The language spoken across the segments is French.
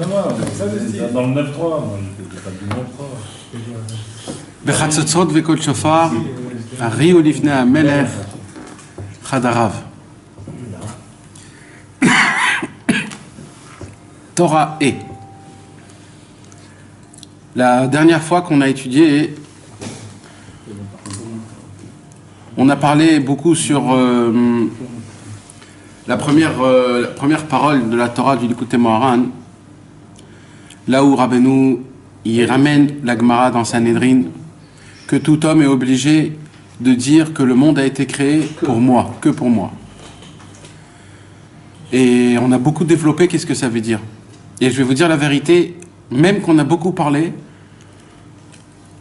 Dans le 9-3, moi, j'étais pas du 9-3. בחצוצרות וקול שופר, הריעו לפני המלך חדריו. Torah et. La dernière fois qu'on a étudié, on a parlé beaucoup sur la première parole de la Torah du Likutei Moharan, là où Rabbeinu il ramène la Gemara dans Sanhedrin, que tout homme est obligé de dire que le monde a été créé pour moi, que pour moi. Et on a beaucoup développé qu'est-ce que ça veut dire. Et je vais vous dire la vérité, même qu'on a beaucoup parlé,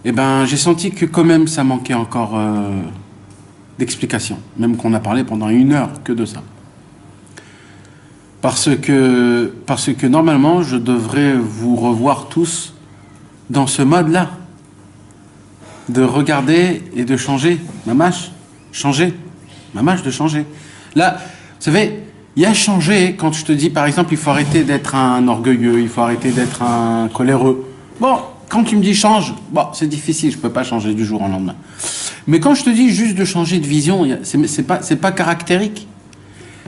eh ben, j'ai senti que quand même ça manquait encore d'explication, même qu'on a parlé pendant 1 heure que de ça. Parce que normalement, je devrais vous revoir tous dans ce mode-là, de regarder et de changer, mamash, changer, mamash de changer. Là, vous savez, il y a changé quand je te dis, par exemple, il faut arrêter d'être un orgueilleux, il faut arrêter d'être un coléreux. Bon, quand tu me dis change, bon, c'est difficile, je peux pas changer du jour au lendemain. Mais quand je te dis juste de changer de vision, c'est pas caractérique.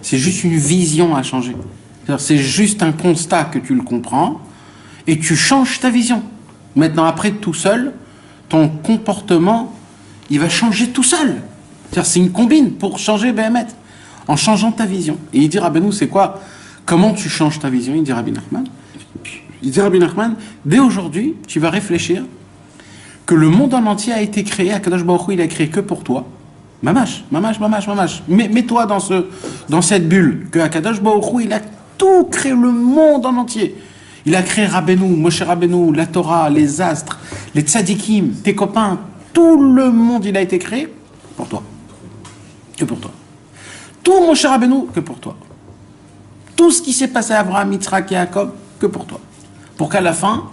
C'est juste une vision à changer. C'est juste un constat que tu le comprends et tu changes ta vision. Maintenant, après, tout seul, ton comportement, il va changer tout seul. C'est une combine pour changer Béhémet, en changeant ta vision. Et il dit, Rabbeinu, c'est quoi? Comment tu changes ta vision? Il dit, Rabbi Nachman. Il dit, Rabbi Nachman, dès aujourd'hui, tu vas réfléchir que le monde en entier a été créé, Akadosh Baruch Hu, il a créé que pour toi. Mamash, mamash, mamash, mamash. Mets-toi dans cette bulle, que Akadosh Baruch Hu, il a tout créé, le monde en entier. Il a créé Rabbeinu, Moshe Rabbeinu, la Torah, les astres, les tzadikim, tes copains, tout le monde, il a été créé pour toi. Que pour toi. Tout Moshe Rabbeinu, que pour toi. Tout ce qui s'est passé à Abraham, Yitzhak et Jacob, que pour toi. Pour qu'à la fin,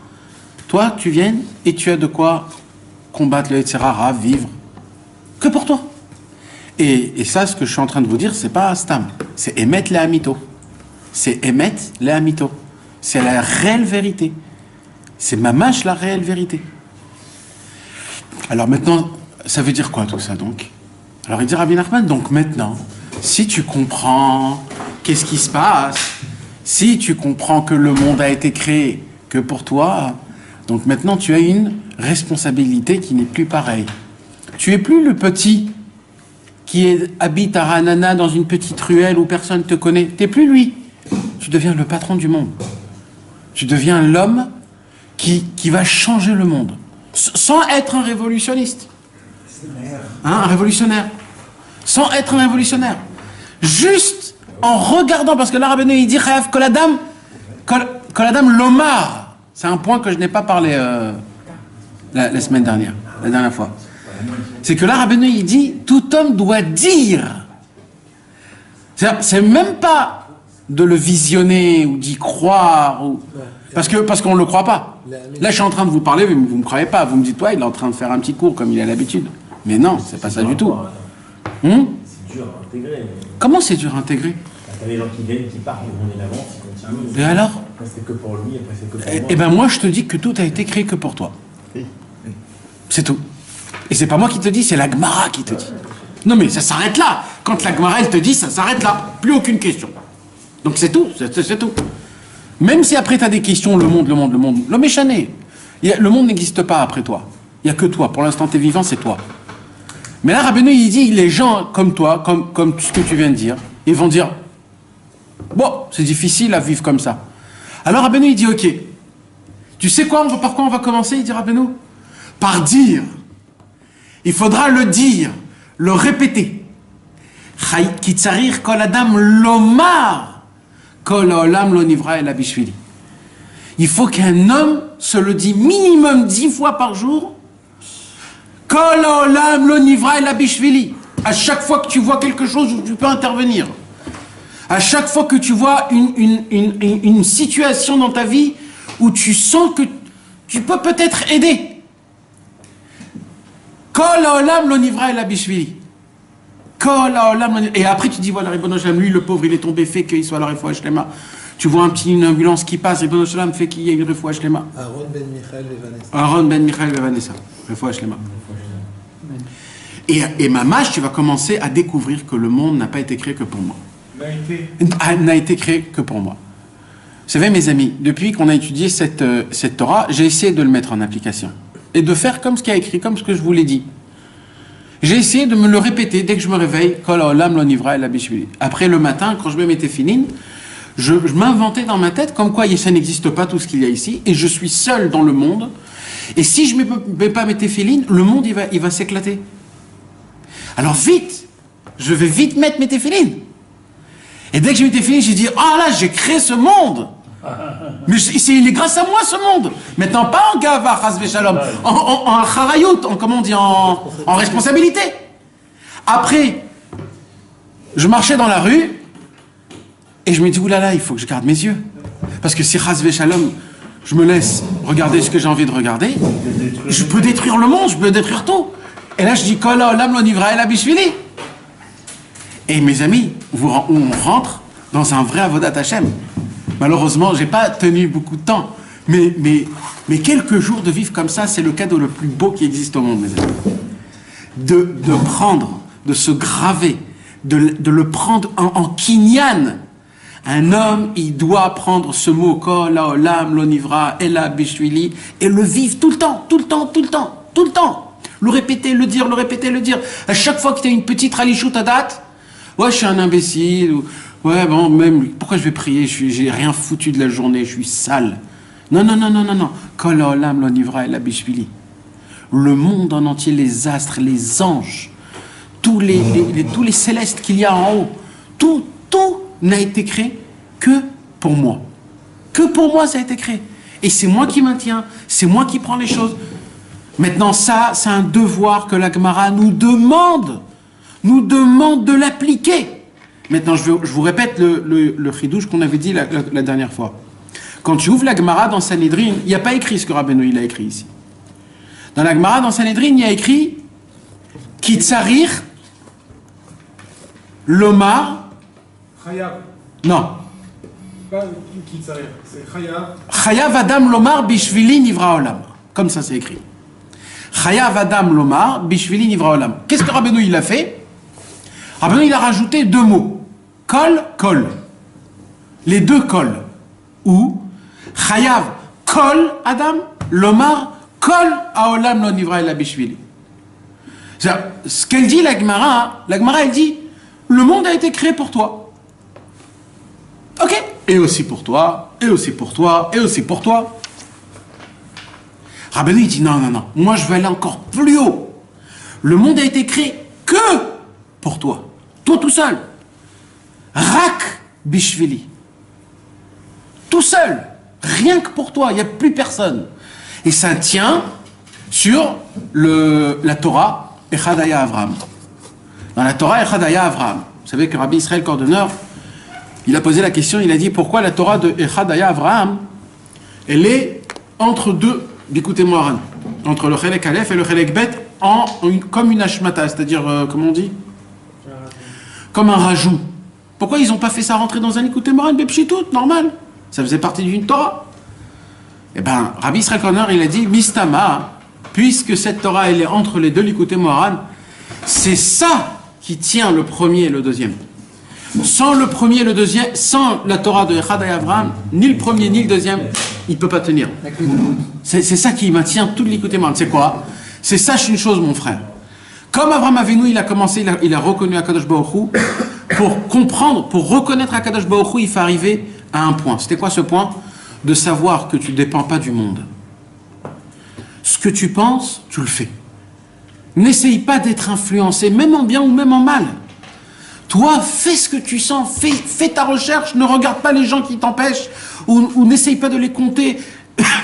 toi, tu viennes et tu as de quoi combattre le Yetzer Hara, vivre. Que pour toi. Et ça, ce que je suis en train de vous dire, c'est pas Stam. C'est Emet le Hamito. C'est Emet le Hamito. C'est la réelle vérité. C'est mamash la réelle vérité. Alors maintenant, ça veut dire quoi tout ça donc? Alors il dit Rabbi Nachman, donc maintenant, si tu comprends qu'est-ce qui se passe, si tu comprends que le monde a été créé que pour toi, donc maintenant tu as une responsabilité qui n'est plus pareille. Tu es plus le petit qui habite à Ranana dans une petite ruelle où personne ne te connaît. Tu n'es plus lui. Tu deviens le patron du monde. Tu deviens l'homme qui va changer le monde. Sans être un révolutionniste. Un révolutionnaire. Sans être un révolutionnaire. Juste en regardant, parce que là, Rabbeinu, il dit Koladam Lomar. C'est un point que je n'ai pas parlé la semaine dernière, la dernière fois. C'est que là, Rabbeinu, il dit tout homme doit dire. C'est même pas de le visionner ou d'y croire, parce qu'on ne le croit pas. Là, je suis en train de vous parler, vous ne me croyez pas. Vous me dites, ouais, il est en train de faire un petit cours comme il a l'habitude. Mais non, c'est pas ça du tout. C'est dur à intégrer. Comment c'est dur à intégrer? T'as les gens qui viennent, qui partent, on est l'avance, ils continuent. Et alors? Après, c'est que pour lui, après, c'est que pour moi. Eh ben moi, je te dis que tout a été créé que pour toi. C'est tout. Et c'est pas moi qui te dis, c'est la Gemara qui te dit. Non mais ça s'arrête là. Quand la Gemara, elle te dit, ça s'arrête là. Plus aucune question. Donc c'est tout, c'est tout. Même si après tu as des questions, le monde, l'homme est chané. Le monde n'existe pas après toi. Il n'y a que toi. Pour l'instant, tu es vivant, c'est toi. Mais là, Rabbeinu, il dit, les gens comme toi, comme ce que tu viens de dire, ils vont dire, bon, c'est difficile à vivre comme ça. Alors Rabbeinu, il dit, ok, tu sais quoi, par quoi on va commencer, il dit Rabbeinu? Par dire. Il faudra le dire, le répéter. Kitzarir kol adam lomar. Il faut qu'un homme se le dise minimum 10 fois par jour. À chaque fois que tu vois quelque chose où tu peux intervenir. À chaque fois que tu vois une situation dans ta vie où tu sens que tu peux peut-être aider. Et après tu dis voilà, lui le pauvre il est tombé fait qu'il soit à la réfoua shlema. Tu vois une ambulance qui passe, et Ibn Shalom fait qu'il y a une refouach lema. Aaron Ben Michael et Vanessa. Aaron Ben Michael et Vanessa. Refouach lema. Et mamash, tu vas commencer à découvrir que le monde n'a pas été créé que pour moi. N'a été créé que pour moi. Vous savez, mes amis, depuis qu'on a étudié cette Torah, j'ai essayé de le mettre en application. Et de faire comme ce qu'il y a écrit, comme ce que je vous l'ai dit. J'ai essayé de me le répéter dès que je me réveille. Kol haolam lo nivra ela bishvili. Après le matin, quand je me mettais filin, je m'inventais dans ma tête comme quoi ça n'existe pas tout ce qu'il y a ici, et je suis seul dans le monde. Et si je ne mets pas mes téfilines, le monde il va s'éclater. Alors vite, je vais vite mettre mes téfilines. Et dès que j'ai mis mes téfilines, j'ai dit, ah là, j'ai créé ce monde. Mais il est grâce à moi ce monde. Maintenant, pas en gava, chas v'shalom, en charayut, comment on dit, en responsabilité. Après, je marchais dans la rue et je me dis, oulala, il faut que je garde mes yeux. Parce que si chas v'shalom, je me laisse regarder ce que j'ai envie de regarder, je peux détruire le monde, je peux détruire tout. Et là, je dis, kol haolam lo nivra ela bishvili. Et mes amis, on rentre dans un vrai avodat Hashem. Malheureusement, j'ai pas tenu beaucoup de temps. Mais quelques jours de vivre comme ça, c'est le cadeau le plus beau qui existe au monde, mes amis. De prendre, de se graver, de le prendre en kinyan. Un homme, il doit prendre ce mot, kol haolam lo nivra ela bishvili, et le vivre tout le temps, tout le temps, tout le temps, tout le temps. Le répéter, le dire, le répéter, le dire. À chaque fois que tu as une petite ralichoute à date, ouais, je suis un imbécile, ou ouais, bon, même, pourquoi je vais prier? J'ai rien foutu de la journée, je suis sale. Non. Kol haolam lo nivra ela bishvili. Le monde en entier, les astres, les anges, tous les célestes qu'il y a en haut, tout n'a été créé que pour moi. Que pour moi, ça a été créé. Et c'est moi qui maintiens, c'est moi qui prends les choses. Maintenant, ça, c'est un devoir que la Gemara nous demande de l'appliquer. Maintenant, je vous répète le chidouche qu'on avait dit la dernière fois. Quand tu ouvres la Gemara dans Sanhedrin, il n'y a pas écrit ce que Rabbeinu il a écrit ici. Dans la Gemara dans Sanhedrin, il y a écrit Kitsarir Lomar. Chayav. Non. Pas Kitsarir, c'est Chayav. Chayav Adam Lomar Bishvili Nivra Olam. Comme ça, c'est écrit. Chayav Adam Lomar Bishvili Nivra Olam. Qu'est-ce que Rabbeinu il a fait? Rabbeinu il a rajouté deux mots. Kol. Les deux kol. Ou Chayav Kol Adam Lomar Kol Haolam Lo Nivra Ela Bishvili. Ce qu'elle dit la Gemara elle dit le monde a été créé pour toi. Ok. Et aussi pour toi, et aussi pour toi, et aussi pour toi. Rabbeinu il dit non, moi je vais aller encore plus haut. Le monde a été créé que pour toi. Toi tout seul. Rak Bishvili. Tout seul. Rien que pour toi. Il n'y a plus personne. Et ça tient sur la Torah Echadaya Avraham. Dans la Torah Echadaya Avraham. Vous savez que Rabbi Israël Cordonneur, il a posé la question, il a dit pourquoi la Torah de Echadaya Avraham, elle est entre deux, écoutez-moi Ran, entre le Chelek Aleph et le Chelek Bet, comme une hashmata, c'est-à-dire, comment on dit? Comme un rajout. Pourquoi ils n'ont pas fait ça rentrer dans un écoutez-moi Ran, Bepchitout, normal? Ça faisait partie d'une Torah. Eh bien, Rabbi Israël Cordonneur, il a dit, Mistama, puisque cette Torah, elle est entre les deux l'écoutez-moi Ran, c'est ça qui tient le premier et le deuxième. Sans le premier et le deuxième, sans la Torah de Echadaya Avraham, ni le premier ni le deuxième, il ne peut pas tenir. C'est ça qui maintient tout l'écoutez-moi. C'est quoi? C'est sache une chose, mon frère. Comme Avraham Avinu, il a commencé, il a reconnu Akadosh Baruch Hu, pour comprendre, pour reconnaître Akadosh Baruch Hu, il faut arriver à un point. C'était quoi ce point? De savoir que tu ne dépends pas du monde. Ce que tu penses, tu le fais. N'essaye pas d'être influencé, même en bien ou même en mal. Toi, fais ce que tu sens, fais ta recherche, ne regarde pas les gens qui t'empêchent, ou n'essaye pas de les compter.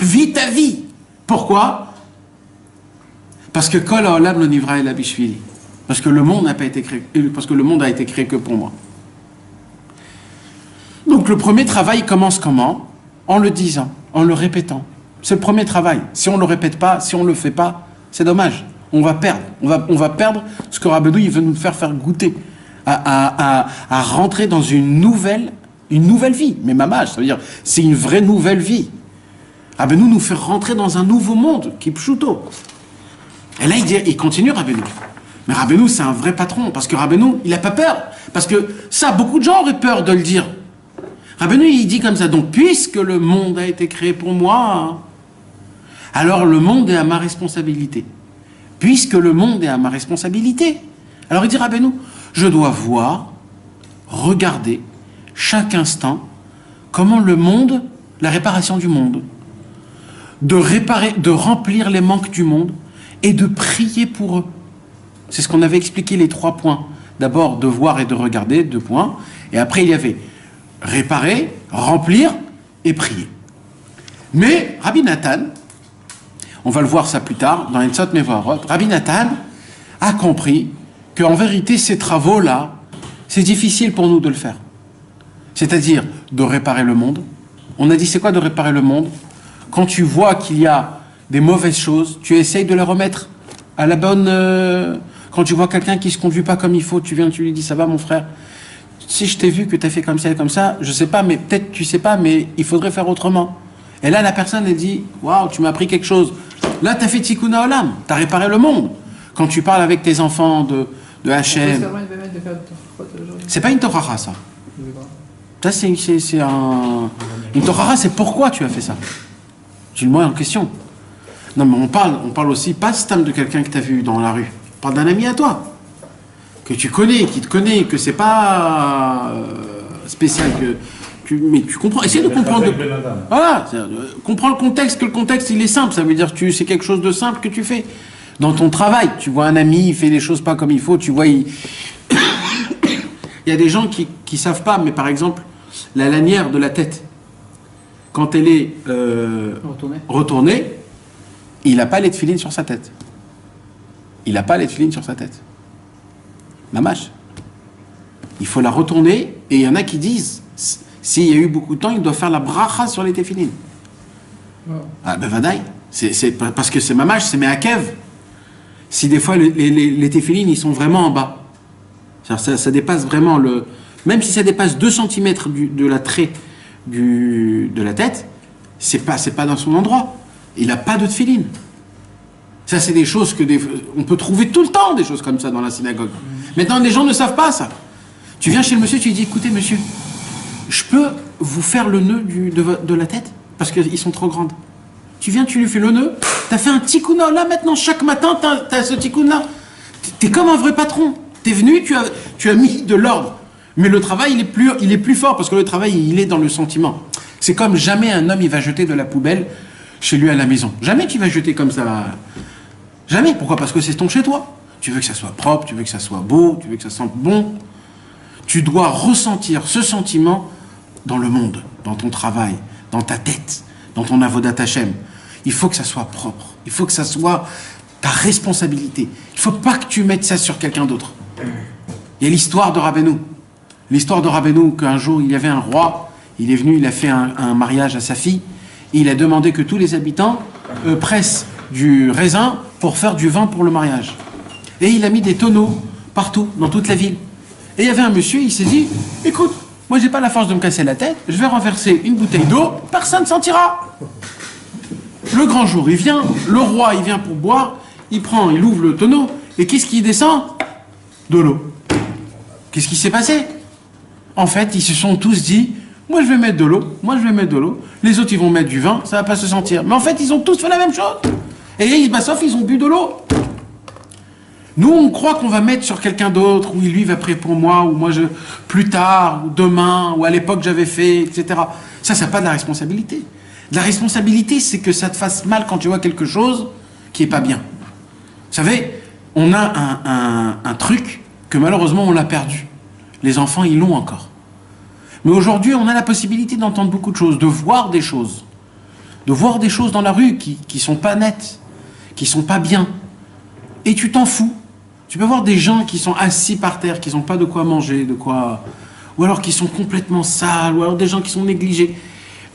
Vis ta vie. Pourquoi? Parce que Kol haolam lo nivra ela bishvili. Parce que le monde n'a pas été créé, parce que le monde a été créé que pour moi. Donc le premier travail commence comment? En le disant, en le répétant. C'est le premier travail. Si on ne le répète pas, si on ne le fait pas, c'est dommage. On va perdre. On va perdre ce que Rabbeinu il veut nous faire goûter. À rentrer dans une nouvelle Une nouvelle vie. Mais mamash, ça veut dire, c'est une vraie nouvelle vie. Rabbeinu nous fait rentrer dans un nouveau monde, qui est pshuto. Et là, il continue Rabbeinu. Mais Rabbeinu, c'est un vrai patron, parce que Rabbeinu, il n'a pas peur. Parce que ça, beaucoup de gens auraient peur de le dire. Rabbeinu, il dit comme ça, donc, puisque le monde a été créé pour moi, alors le monde est à ma responsabilité. Puisque le monde est à ma responsabilité. Alors il dit Rabbeinu, je dois voir, regarder, chaque instant, comment le monde, la réparation du monde, de réparer, de remplir les manques du monde, et de prier pour eux. C'est ce qu'on avait expliqué, les 3 points. D'abord, de voir et de regarder, 2 points. Et après, il y avait réparer, remplir et prier. Mais Rabbi Nathan, on va le voir ça plus tard, dans Ensot Mevorot, Rabbi Nathan a compris qu'en vérité, ces travaux-là, c'est difficile pour nous de le faire. C'est-à-dire de réparer le monde. On a dit, c'est quoi de réparer le monde? Quand tu vois qu'il y a des mauvaises choses, tu essayes de les remettre à la bonne... Quand tu vois quelqu'un qui se conduit pas comme il faut, tu viens, tu lui dis, ça va mon frère, si je t'ai vu que tu as fait comme ça et comme ça, je sais pas, mais peut-être tu sais pas, mais il faudrait faire autrement. Et là, la personne, elle dit, waouh, tu m'as appris quelque chose. Là, tu as fait Tikkun Olam, tu as réparé le monde. Quand tu parles avec tes enfants de Hachem... C'est pas une Torah, ça. Ça, c'est un... Une Torah, c'est pourquoi tu as fait ça. Tu le mets en question. Non, mais on parle aussi, pas stam de quelqu'un que tu as vu dans la rue. On parle d'un ami à toi. Que tu connais, qui te connaît, que c'est pas spécial, mais tu comprends. Essaye de comprendre. Voilà, comprends le contexte, que le contexte, il est simple. Ça veut dire que c'est quelque chose de simple que tu fais. Dans ton travail, tu vois un ami, il fait les choses pas comme il faut, tu vois, il y a des gens qui savent pas, mais par exemple, la lanière de la tête, quand elle est retournée, il n'a pas les tefilines sur sa tête. Il n'a pas les tefilines sur sa tête. Mamash. Il faut la retourner, et il y en a qui disent, s'il y a eu beaucoup de temps, il doit faire la bracha sur les tefilines. Oh. Ah ben vadaï, c'est parce que c'est mamash, c'est me'akev. Si des fois les tefilines, ils sont vraiment en bas. Ça dépasse vraiment le... Même si ça dépasse 2 cm de la trait de la tête, c'est pas dans son endroit. Il n'a pas de tefilines. Ça, c'est des choses on peut trouver tout le temps des choses comme ça dans la synagogue. Maintenant, les gens ne savent pas ça. Tu viens chez le monsieur, tu lui dis, écoutez, monsieur, je peux vous faire le nœud de la tête? Parce qu'ils sont trop grandes. Tu viens, tu lui fais le nœud, t'as fait un tikkun là maintenant, chaque matin, t'as ce tikkun là. T'es comme un vrai patron. T'es venu, tu as mis de l'ordre. Mais le travail, il est plus fort, parce que le travail, il est dans le sentiment. C'est comme jamais un homme, il va jeter de la poubelle chez lui à la maison. Jamais tu vas jeter comme ça. Jamais. Pourquoi? Parce que c'est ton chez toi. Tu veux que ça soit propre, tu veux que ça soit beau, tu veux que ça sente bon. Tu dois ressentir ce sentiment dans le monde, dans ton travail, dans ta tête, dans ton avodat Hashem. Il faut que ça soit propre. Il faut que ça soit ta responsabilité. Il ne faut pas que tu mettes ça sur quelqu'un d'autre. Il y a l'histoire de Rabbeinu. L'histoire de Rabbeinu, qu'un jour, il y avait un roi, il est venu, il a fait un mariage à sa fille, et il a demandé que tous les habitants pressent du raisin pour faire du vin pour le mariage. Et il a mis des tonneaux partout, dans toute la ville. Et il y avait un monsieur, il s'est dit, écoute, moi j'ai pas la force de me casser la tête, je vais renverser une bouteille d'eau, personne ne sentira. Le grand jour, il vient, le roi, il vient pour boire, il ouvre le tonneau, et qu'est-ce qui descend? De l'eau. Qu'est-ce qui s'est passé? En fait, ils se sont tous dit, moi je vais mettre de l'eau, moi je vais mettre de l'eau, les autres ils vont mettre du vin, ça va pas se sentir. Mais en fait, ils ont tous fait la même chose. Et sauf ils ont bu de l'eau. Nous, on croit qu'on va mettre sur quelqu'un d'autre, ou lui va prier pour moi, ou moi plus tard, ou demain, ou à l'époque j'avais fait, etc. Ça, c'est pas de la responsabilité. La responsabilité, c'est que ça te fasse mal quand tu vois quelque chose qui est pas bien. Vous savez, on a un truc que malheureusement on l'a perdu. Les enfants, ils l'ont encore. Mais aujourd'hui, on a la possibilité d'entendre beaucoup de choses, de voir des choses. De voir des choses dans la rue qui sont pas nettes, qui sont pas bien. Et tu t'en fous. Tu peux voir des gens qui sont assis par terre, qui n'ont pas de quoi manger, ou alors qui sont complètement sales, ou alors des gens qui sont négligés.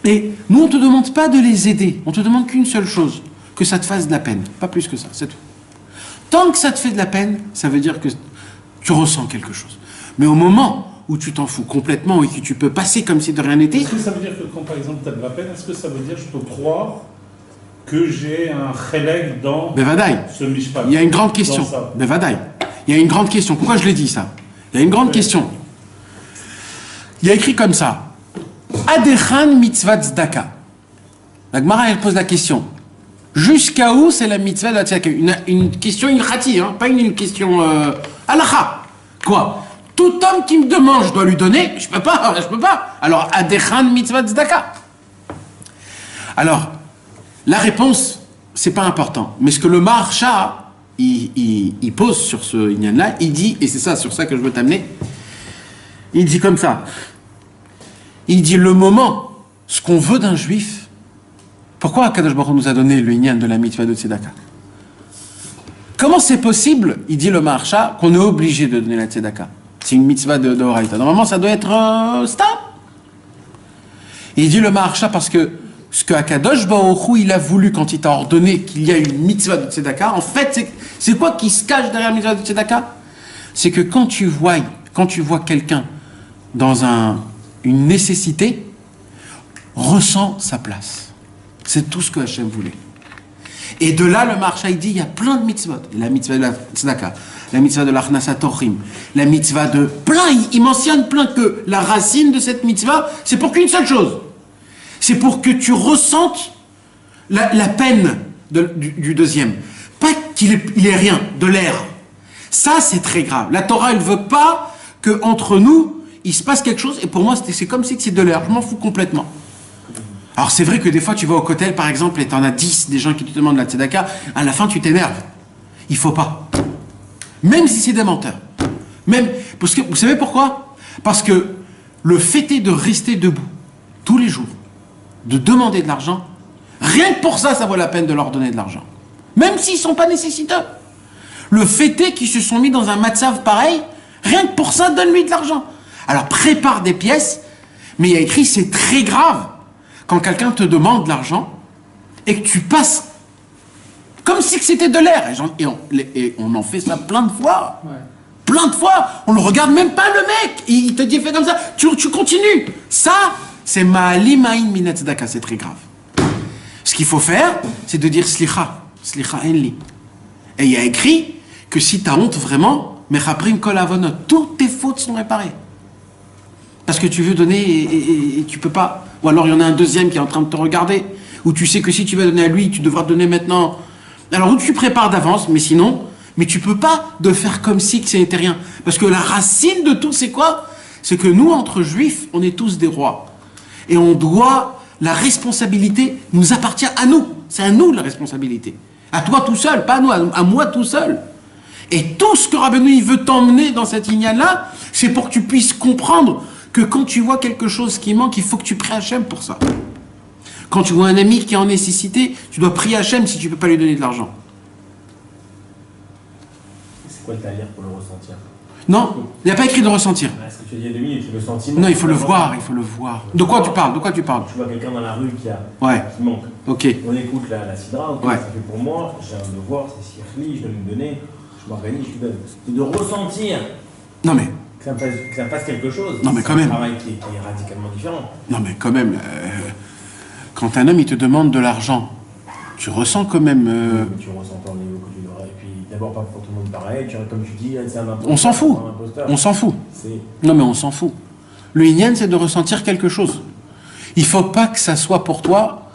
Et nous, on ne te demande pas de les aider. On te demande qu'une seule chose, que ça te fasse de la peine. Pas plus que ça, c'est tout. Tant que ça te fait de la peine, ça veut dire que tu ressens quelque chose. Mais au moment où tu t'en fous complètement et que tu peux passer comme si de rien n'était. Est-ce que ça veut dire que quand par exemple tu as de la peine, est-ce que ça veut dire que je peux croire que j'ai un chélek dans Bevadaï. ce mishpat? Il y a une grande question. Bevadaï. Il y a une grande question. Pourquoi je l'ai dit ça? Il y a une grande question. Il y a écrit comme ça. Adechan mitzvah tzedaka. La Gemara, elle pose la question. Jusqu'à où c'est la mitzvah de la tzedaka? Une question ilchati, hein, pas une question halakha. Quoi? Tout homme qui me demande, je dois lui donner? Je peux pas. Alors, adechan mitzvah tzedaka. Alors, la réponse, c'est pas important. Mais ce que le Maharsha, il pose sur ce inyan-là, il dit, et c'est ça, sur ça que je veux t'amener, il dit comme ça. Il dit le moment, ce qu'on veut d'un juif. Pourquoi Akadosh Baruch Hu nous a donné le inyan de la mitzvah de tzedaka? Comment c'est possible, il dit le Maharsha, qu'on est obligé de donner la tzedaka? C'est une mitzvah de Horaïta. Normalement, ça doit être stable. Il dit le Maharsha parce que ce que Akadosh Baruch Hu, il a voulu quand il t'a ordonné qu'il y a une mitzvah de tzedaka, en fait, c'est quoi qui se cache derrière la mitzvah de tzedaka? C'est que quand tu vois quelqu'un dans une nécessité, ressent sa place. C'est tout ce que Hachem voulait. Et de là, le Maharsha, il dit, il y a plein de mitzvot. La mitzvah de la tzedaka, la mitzvah de l'Achnasat Tochim, la mitzvah de plein, il mentionne plein que la racine de cette mitzvah, c'est pour qu'une seule chose. C'est pour que tu ressentes la peine du deuxième. Pas qu'il ait rien, de l'air. Ça, c'est très grave. La Torah, elle veut pas qu'entre nous, il se passe quelque chose, et pour moi, c'est comme si c'est de l'air. Je m'en fous complètement. Alors, c'est vrai que des fois, tu vas au cotel, par exemple, et t'en as 10, des gens qui te demandent la tzedaka, à la fin, tu t'énerves. Il faut pas. Même si c'est des menteurs. Parce que, vous savez pourquoi? Parce que le fait est de rester debout, tous les jours, de demander de l'argent, rien que pour ça, ça vaut la peine de leur donner de l'argent. Même s'ils ne sont pas nécessiteux. Le fait est qu'ils se sont mis dans un matzav pareil, rien que pour ça, donne-lui de l'argent. Alors prépare des pièces, mais il y a écrit, c'est très grave, quand quelqu'un te demande de l'argent, et que tu passes comme si c'était de l'air. Et on en fait ça plein de fois. Ouais. Plein de fois. On le regarde même pas, le mec. Il te dit, fais comme ça. Tu continues. Ça, c'est ma'alim ma'in minat tzedaka, c'est très grave. Ce qu'il faut faire, c'est de dire slicha enli. Et il y a écrit que si tu as honte vraiment, mechaprim kol avonot, toutes tes fautes sont réparées. Parce que tu veux donner et tu peux pas. Ou alors il y en a un deuxième qui est en train de te regarder, ou tu sais que si tu vas donner à lui, tu devras donner maintenant. Alors ou tu prépares d'avance, mais sinon, tu peux pas de faire comme si que c'était rien. Parce que la racine de tout, c'est quoi? C'est que nous, entre juifs, on est tous des rois. Et on doit, la responsabilité nous appartient à nous. C'est à nous la responsabilité. À toi tout seul, pas à nous, à moi tout seul. Et tout ce que Rabbeinu il veut t'emmener dans cette lignane-là, c'est pour que tu puisses comprendre que quand tu vois quelque chose qui manque, il faut que tu pries Hachem pour ça. Quand tu vois un ami qui est en nécessité, tu dois prier Hachem si tu ne peux pas lui donner de l'argent. C'est quoi le tailleur pour le ressentir? Non, il n'y a pas écrit de ressentir. Est-ce que tu dis 2 minutes, le sentiment? Non, il faut le voir. De quoi tu parles? Tu vois quelqu'un dans la rue qui manque. Ok. On écoute la sidra, okay, ouais. Ça fait pour moi, j'ai un devoir, c'est sirli, je dois lui donner, je m'organise, je lui donne. C'est de ressentir. Non mais. Que ça fasse quelque chose. Non mais quand même. C'est un travail qui est radicalement différent. Non mais quand même, quand un homme il te demande de l'argent, tu ressens quand même. Mais tu ressens pas au niveau que tu devrais. Et puis d'abord pas pour tout le monde pareil. Comme tu dis, c'est un imposteur. On s'en fout. On s'en fout. Non mais on s'en fout. Le inyan c'est de ressentir quelque chose. Il faut pas que ça soit pour toi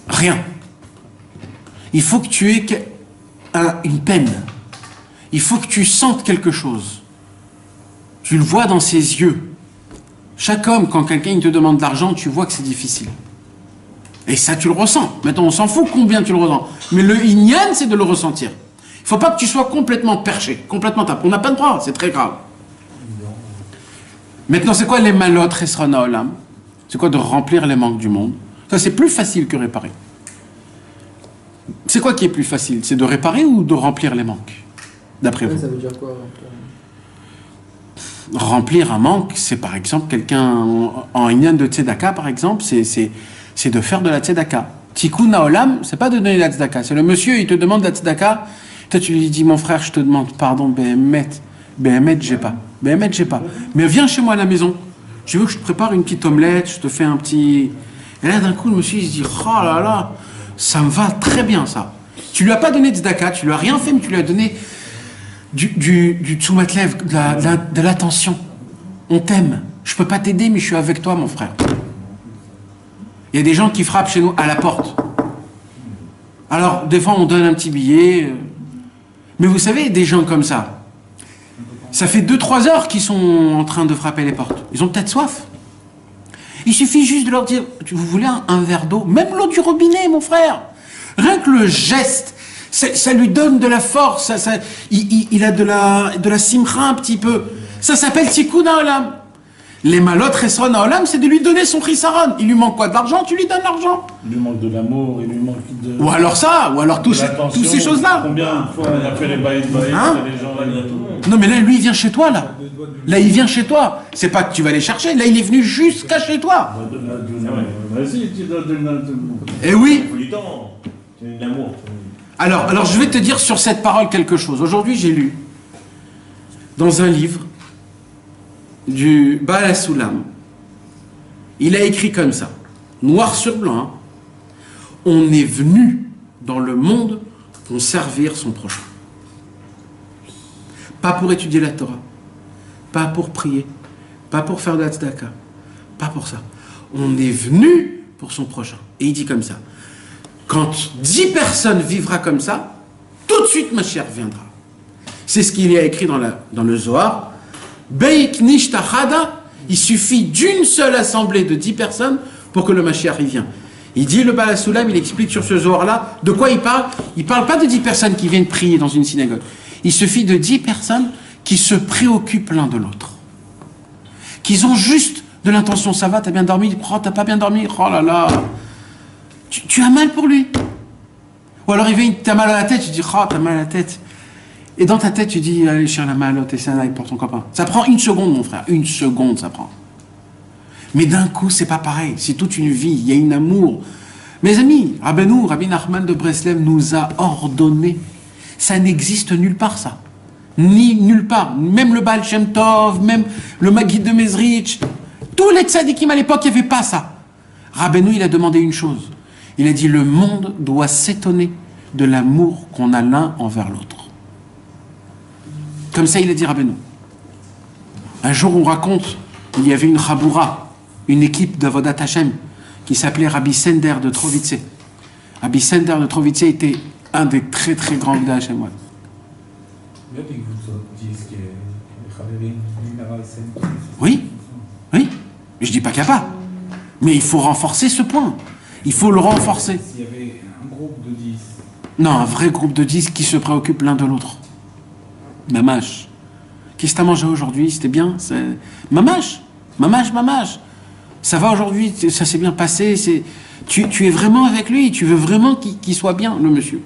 rien. Il faut que tu aies une peine. Il faut que tu sentes quelque chose. Tu le vois dans ses yeux. Chaque homme, quand quelqu'un te demande de l'argent, tu vois que c'est difficile. Et ça, tu le ressens. Maintenant, on s'en fout combien tu le ressens. Mais le inyan, c'est de le ressentir. Il ne faut pas que tu sois complètement perché, complètement tapé. On n'a pas de droit, c'est très grave. Maintenant, c'est quoi les malot resrana olam? C'est quoi de remplir les manques du monde? Ça, c'est plus facile que réparer. C'est quoi qui est plus facile? C'est de réparer ou de remplir les manques? D'après vous? Ça veut dire quoi? Remplir un manque, c'est par exemple quelqu'un en inyan de tzedaka, par exemple, c'est de faire de la tzedaka. Tikkun haolam, c'est pas de donner la tzedaka. C'est le monsieur, il te demande la tzedaka. Toi, tu lui dis, mon frère, je te demande pardon, Behemet, j'ai pas. Ben, je sais pas. Mais viens chez moi à la maison. Tu veux que je te prépare une petite omelette, je te fais un petit... Et là, d'un coup, le monsieur, il se dit, oh là là, ça me va très bien, ça. Tu lui as pas donné de tzedaka, tu lui as rien fait, mais tu lui as donné du tsumatlev, de l'attention. On t'aime. Je peux pas t'aider, mais je suis avec toi, mon frère. Il y a des gens qui frappent chez nous à la porte. Alors, des fois, on donne un petit billet. Mais vous savez, des gens comme ça, ça fait 2-3 heures qu'ils sont en train de frapper les portes. Ils ont peut-être soif. Il suffit juste de leur dire, vous voulez un verre d'eau? Même l'eau du robinet, mon frère. Rien que le geste, ça lui donne de la force. Il a de la simcha un petit peu. Ça s'appelle tikkun haolam. Les malot resron haolam, c'est de lui donner son chisaron. Il lui manque quoi? De l'argent? Tu lui donnes l'argent. Il lui manque de l'amour, il lui manque de... Ou alors ça, ou alors toutes ces choses-là. Combien de fois on a fait les bails de bails, Hein? les gens... Non mais là, lui, il vient chez toi, là. Là, il vient chez toi. C'est pas que tu vas aller chercher. Là, il est venu jusqu'à chez toi. Vas-y, tu donnes... Eh oui. Il faut du temps. C'est de l'amour. Alors, je vais te dire sur cette parole quelque chose. Aujourd'hui, j'ai lu dans un livre du Baal HaSulam. Il a écrit comme ça, noir sur blanc. Hein. On est venu dans le monde pour servir son prochain. Pas pour étudier la Torah, pas pour prier, pas pour faire de la tzedaka, pas pour ça. On est venu pour son prochain. Et il dit comme ça, quand 10 personnes vivra comme ça, tout de suite Mashiach viendra. C'est ce qu'il y a écrit dans le Zohar. Beik nishtachada, il suffit d'une seule assemblée de 10 personnes pour que le Mashiach y vienne. Il dit, le Baal HaSulam, il explique sur ce Zohar-là, de quoi il parle? Il ne parle pas de 10 personnes qui viennent prier dans une synagogue. Il suffit de 10 personnes qui se préoccupent l'un de l'autre. Qu'ils ont juste de l'intention, ça va, t'as bien dormi? Oh, t'as pas bien dormi? Oh là là. Tu as mal pour lui. Ou alors il vient, t'as mal à la tête, tu dis, oh, t'as mal à la tête. Et dans ta tête, tu dis, allez, cherche la malotte et ça aille pour ton copain. Ça prend 1 seconde, mon frère. 1 seconde, ça prend. Mais d'un coup, c'est pas pareil. C'est toute une vie. Il y a un amour. Mes amis, Rabbi Nachman de Breslev nous a ordonné. Ça n'existe nulle part, ça. Ni nulle part. Même le Baal Shem Tov, même le Maggid de Mezrich. Tous les tzadikim à l'époque, il n'y avait pas ça. Rabbeinu, il a demandé une chose. Il a dit, le monde doit s'étonner de l'amour qu'on a l'un envers l'autre. Comme ça, il a dit Rabbeinu. Un jour, on raconte, il y avait une chaboura, une équipe d'Avodat Hashem, qui s'appelait Rabbi Sender de Trovice. Rabbi Sender de Trovice était un des très très grands Avodat Hashem. Oui, oui. Je dis pas qu'il n'y a pas. Mais il faut renforcer ce point. Il faut le renforcer. S'il y avait un groupe de 10. Non, un vrai groupe de 10 qui se préoccupent l'un de l'autre. Mamash. Qu'est-ce que tu as mangé aujourd'hui? C'était bien? Mamash. Ça va aujourd'hui? Ça s'est bien passé? Tu es vraiment avec lui? Tu veux vraiment qu'il soit bien, le monsieur?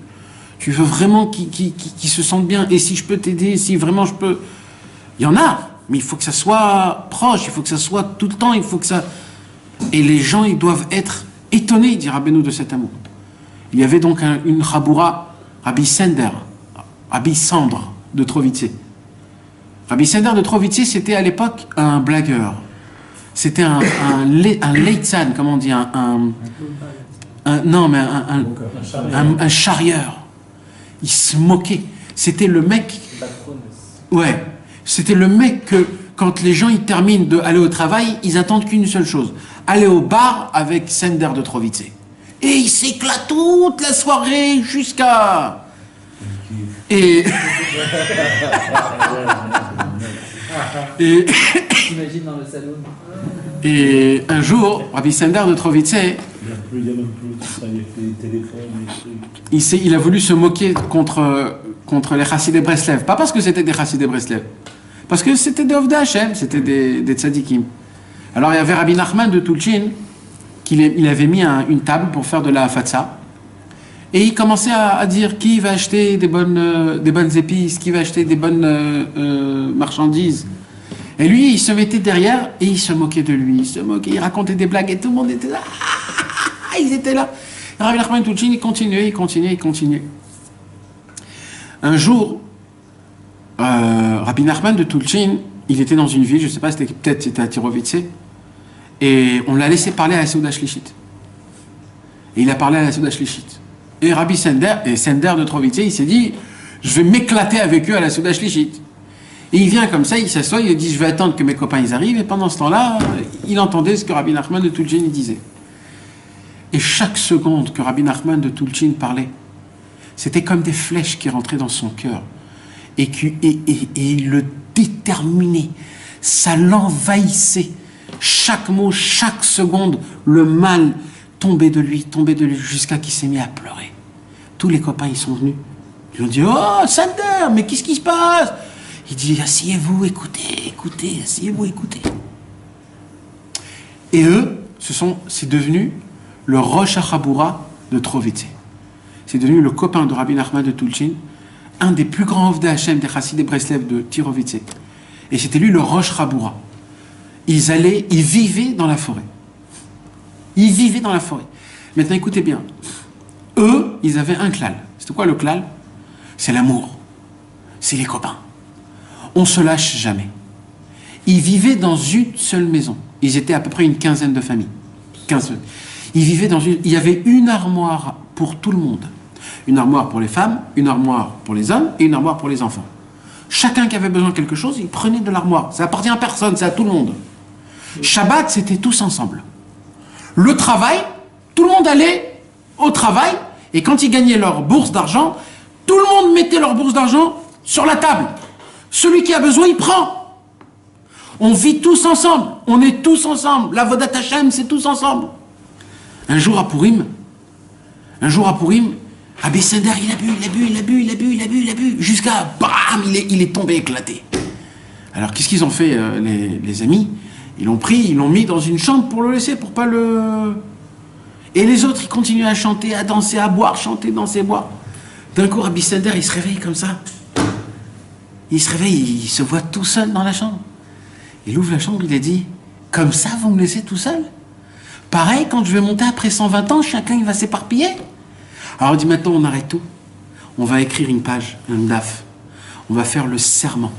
Tu veux vraiment qu'il se sente bien? Et si je peux t'aider? Si vraiment je peux... Il y en a, mais il faut que ça soit proche, il faut que ça soit tout le temps, il faut que ça... Et les gens, ils doivent être étonnés, dit Rabbeinu, de cet amour. Il y avait donc une chaboura, Rabbi Sender, Rabbi Sandre de Trovice. Rabbi Sender de Trovice, c'était à l'époque un blagueur. C'était un leitzan, comment on dit, un charrieur. Il se moquait. C'était le mec... Ouais. C'était le mec que, quand les gens ils terminent d'aller au travail, ils attendent qu'une seule chose. Aller au bar avec Sender de Trovice. Et il s'éclate toute la soirée jusqu'à... Et... T'imagines dans le salon. Et un jour, Rabbi Sender de Trovice, il a voulu se moquer contre les Chassidei Breslev. Pas parce que c'était des Chassidei Breslev, parce que c'était des Ovdei Hashem, c'était des tzadikim. Alors il y avait Rabbi Nachman de Tulchin, il avait mis une table pour faire de la hafatsa, et il commençait à dire qui va acheter des bonnes épices, qui va acheter des bonnes marchandises. Et lui, il se mettait derrière et il se moquait de lui. Il se moquait, il racontait des blagues et tout le monde était là. Ils étaient là. Et Rabbi Nachman de Tulchin, il continuait. Un jour, Rabbi Nachman de Tulchin, il était dans une ville, je ne sais pas, peut-être c'était à Tirovitse, et on l'a laissé parler à la Seuda Shlichit. Et il a parlé à la Seuda Shlichit. Et Rabbi Sender, de Trovitse, il s'est dit, je vais m'éclater avec eux à la Seuda Shlichit. Et il vient comme ça, il s'assoit, il dit, je vais attendre que mes copains ils arrivent, et pendant ce temps-là, il entendait ce que Rabbi Nachman de Tulchin disait. Et chaque seconde que Rabbi Nachman de Tulchin parlait, c'était comme des flèches qui rentraient dans son cœur. Et il le déterminait, ça l'envahissait. Chaque mot, chaque seconde, le mal tombait de lui, jusqu'à qu'il s'est mis à pleurer. Tous les copains, ils sont venus. Ils lui ont dit, oh, Sander, mais qu'est-ce qui se passe? Il dit, asseyez-vous, écoutez, asseyez-vous, écoutez. Et eux, c'est devenu le Rosh HaChabura de Trovitse. C'est devenu le copain de Rabbi Nachman de Tulchin, un des plus grands Ovdei Hashem des Chassidei Breslev de Tirovitse. Et c'était lui le Rosh HaChabura. Ils vivaient dans la forêt. Maintenant, écoutez bien. Eux, ils avaient un klal. C'était quoi le klal? C'est l'amour. C'est les copains. On se lâche jamais. Ils vivaient dans une seule maison. Ils étaient à peu près une quinzaine de familles. 15. Il y avait une armoire pour tout le monde. Une armoire pour les femmes, une armoire pour les hommes et une armoire pour les enfants. Chacun qui avait besoin de quelque chose, il prenait de l'armoire. Ça appartient à personne, c'est à tout le monde. Shabbat, c'était tous ensemble. Le travail, tout le monde allait au travail et quand ils gagnaient leur bourse d'argent, tout le monde mettait leur bourse d'argent sur la table. Celui qui a besoin, il prend. On vit tous ensemble. On est tous ensemble. La Vodat Hashem, c'est tous ensemble. Un jour à Purim, Rabbi Sender, il a bu, jusqu'à, bam, il est tombé éclaté. Alors, qu'est-ce qu'ils ont fait, les amis? Ils l'ont pris, ils l'ont mis dans une chambre pour le laisser, pour pas le... Et les autres, ils continuent à chanter, à danser, à boire, chanter, danser, boire. D'un coup, Rabbi Sender, il se réveille comme ça. Il se réveille, il se voit tout seul dans la chambre. Il ouvre la chambre, il a dit, comme ça, vous me laissez tout seul? Pareil, quand je vais monter après 120 ans, chacun il va s'éparpiller. Alors on dit maintenant on arrête tout. On va écrire une page, un daf. On va faire le serment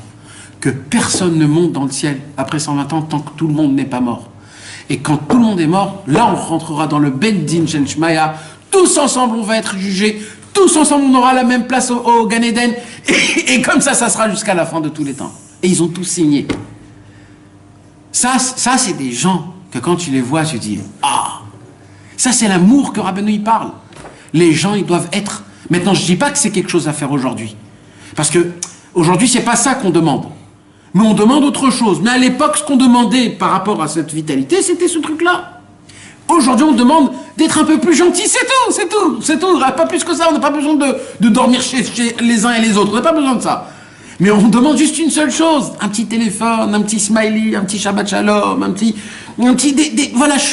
que personne ne monte dans le ciel après 120 ans tant que tout le monde n'est pas mort. Et quand tout le monde est mort, là on rentrera dans le Ben Din Shel Shmaya. Tous ensemble on va être jugés. Tous ensemble on aura la même place au Gan Eden. Et comme ça sera jusqu'à la fin de tous les temps. Et ils ont tous signé. Ça c'est des gens que quand tu les vois, tu dis, ah, ça c'est l'amour que Rabbeinu y parle. Les gens, ils doivent être... Maintenant, je dis pas que c'est quelque chose à faire aujourd'hui. Parce que aujourd'hui, c'est pas ça qu'on demande. Mais on demande autre chose. Mais à l'époque, ce qu'on demandait par rapport à cette vitalité, c'était ce truc-là. Aujourd'hui, on demande d'être un peu plus gentil, c'est tout. Pas plus que ça, on n'a pas besoin de dormir chez les uns et les autres. On n'a pas besoin de ça. Mais on demande juste une seule chose. Un petit téléphone, un petit smiley, un petit Shabbat Shalom, voilà, je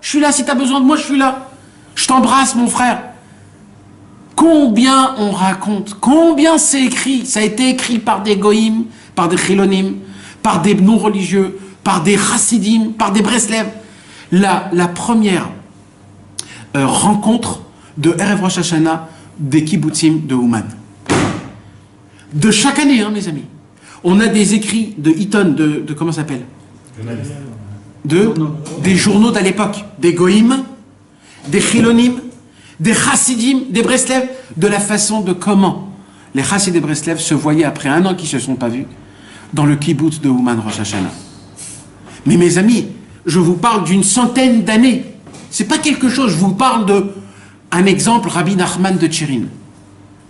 suis là, si tu as besoin de moi, je suis là. Je t'embrasse, mon frère. Combien on raconte, combien c'est écrit, ça a été écrit par des goïms, par des chilonim, par des non-religieux, par des chassidim, par des breslev. La première rencontre de Erev Rosh Hashanah des kibbutzim de Ouman. De chaque année, hein, mes amis. On a des écrits de Eaton, de comment ça s'appelle? Des journaux d'à l'époque, des goïms, des chilonim, des chassidim, des breslev, de la façon de comment les chassidim des breslev se voyaient après un an qu'ils ne se sont pas vus dans le kibbutz de Ouman Rosh Hashanah. Mais mes amis, je vous parle d'une centaine d'années. C'est pas quelque chose, je vous parle de un exemple, Rabbi Nachman de Tchirin. Vous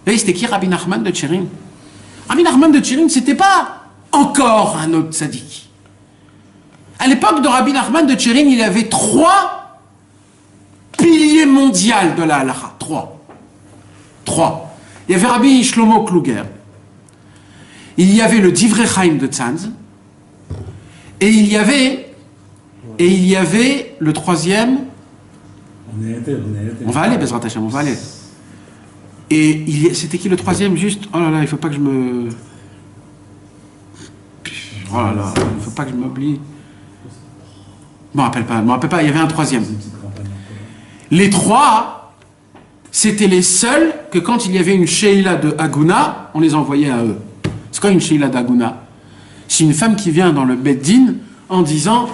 voyez, c'était qui Rabbi Nachman de Tchirin? Rabbi Nachman de Tchirin, c'était pas encore un autre tzaddik. À l'époque de Rabbi Nachman de Tchirin, il avait 3 piliers mondiaux de la halakha. 3. Il y avait Rabbi Shlomo Kluger. Il y avait le Divrei Chaim de Tzanz. Et il y avait le 3e. On va aller, Bezrat Hashem, on va aller. Et c'était qui le 3e juste? Oh là là, il faut pas que je me... Oh là là, il faut pas que je m'oublie. Je me rappelle pas, il y avait un 3e. Les 3, c'était les seuls que quand il y avait une Sheila de Haguna, on les envoyait à eux. C'est quoi une Sheila d'Haguna? C'est une femme qui vient dans le Beddin en disant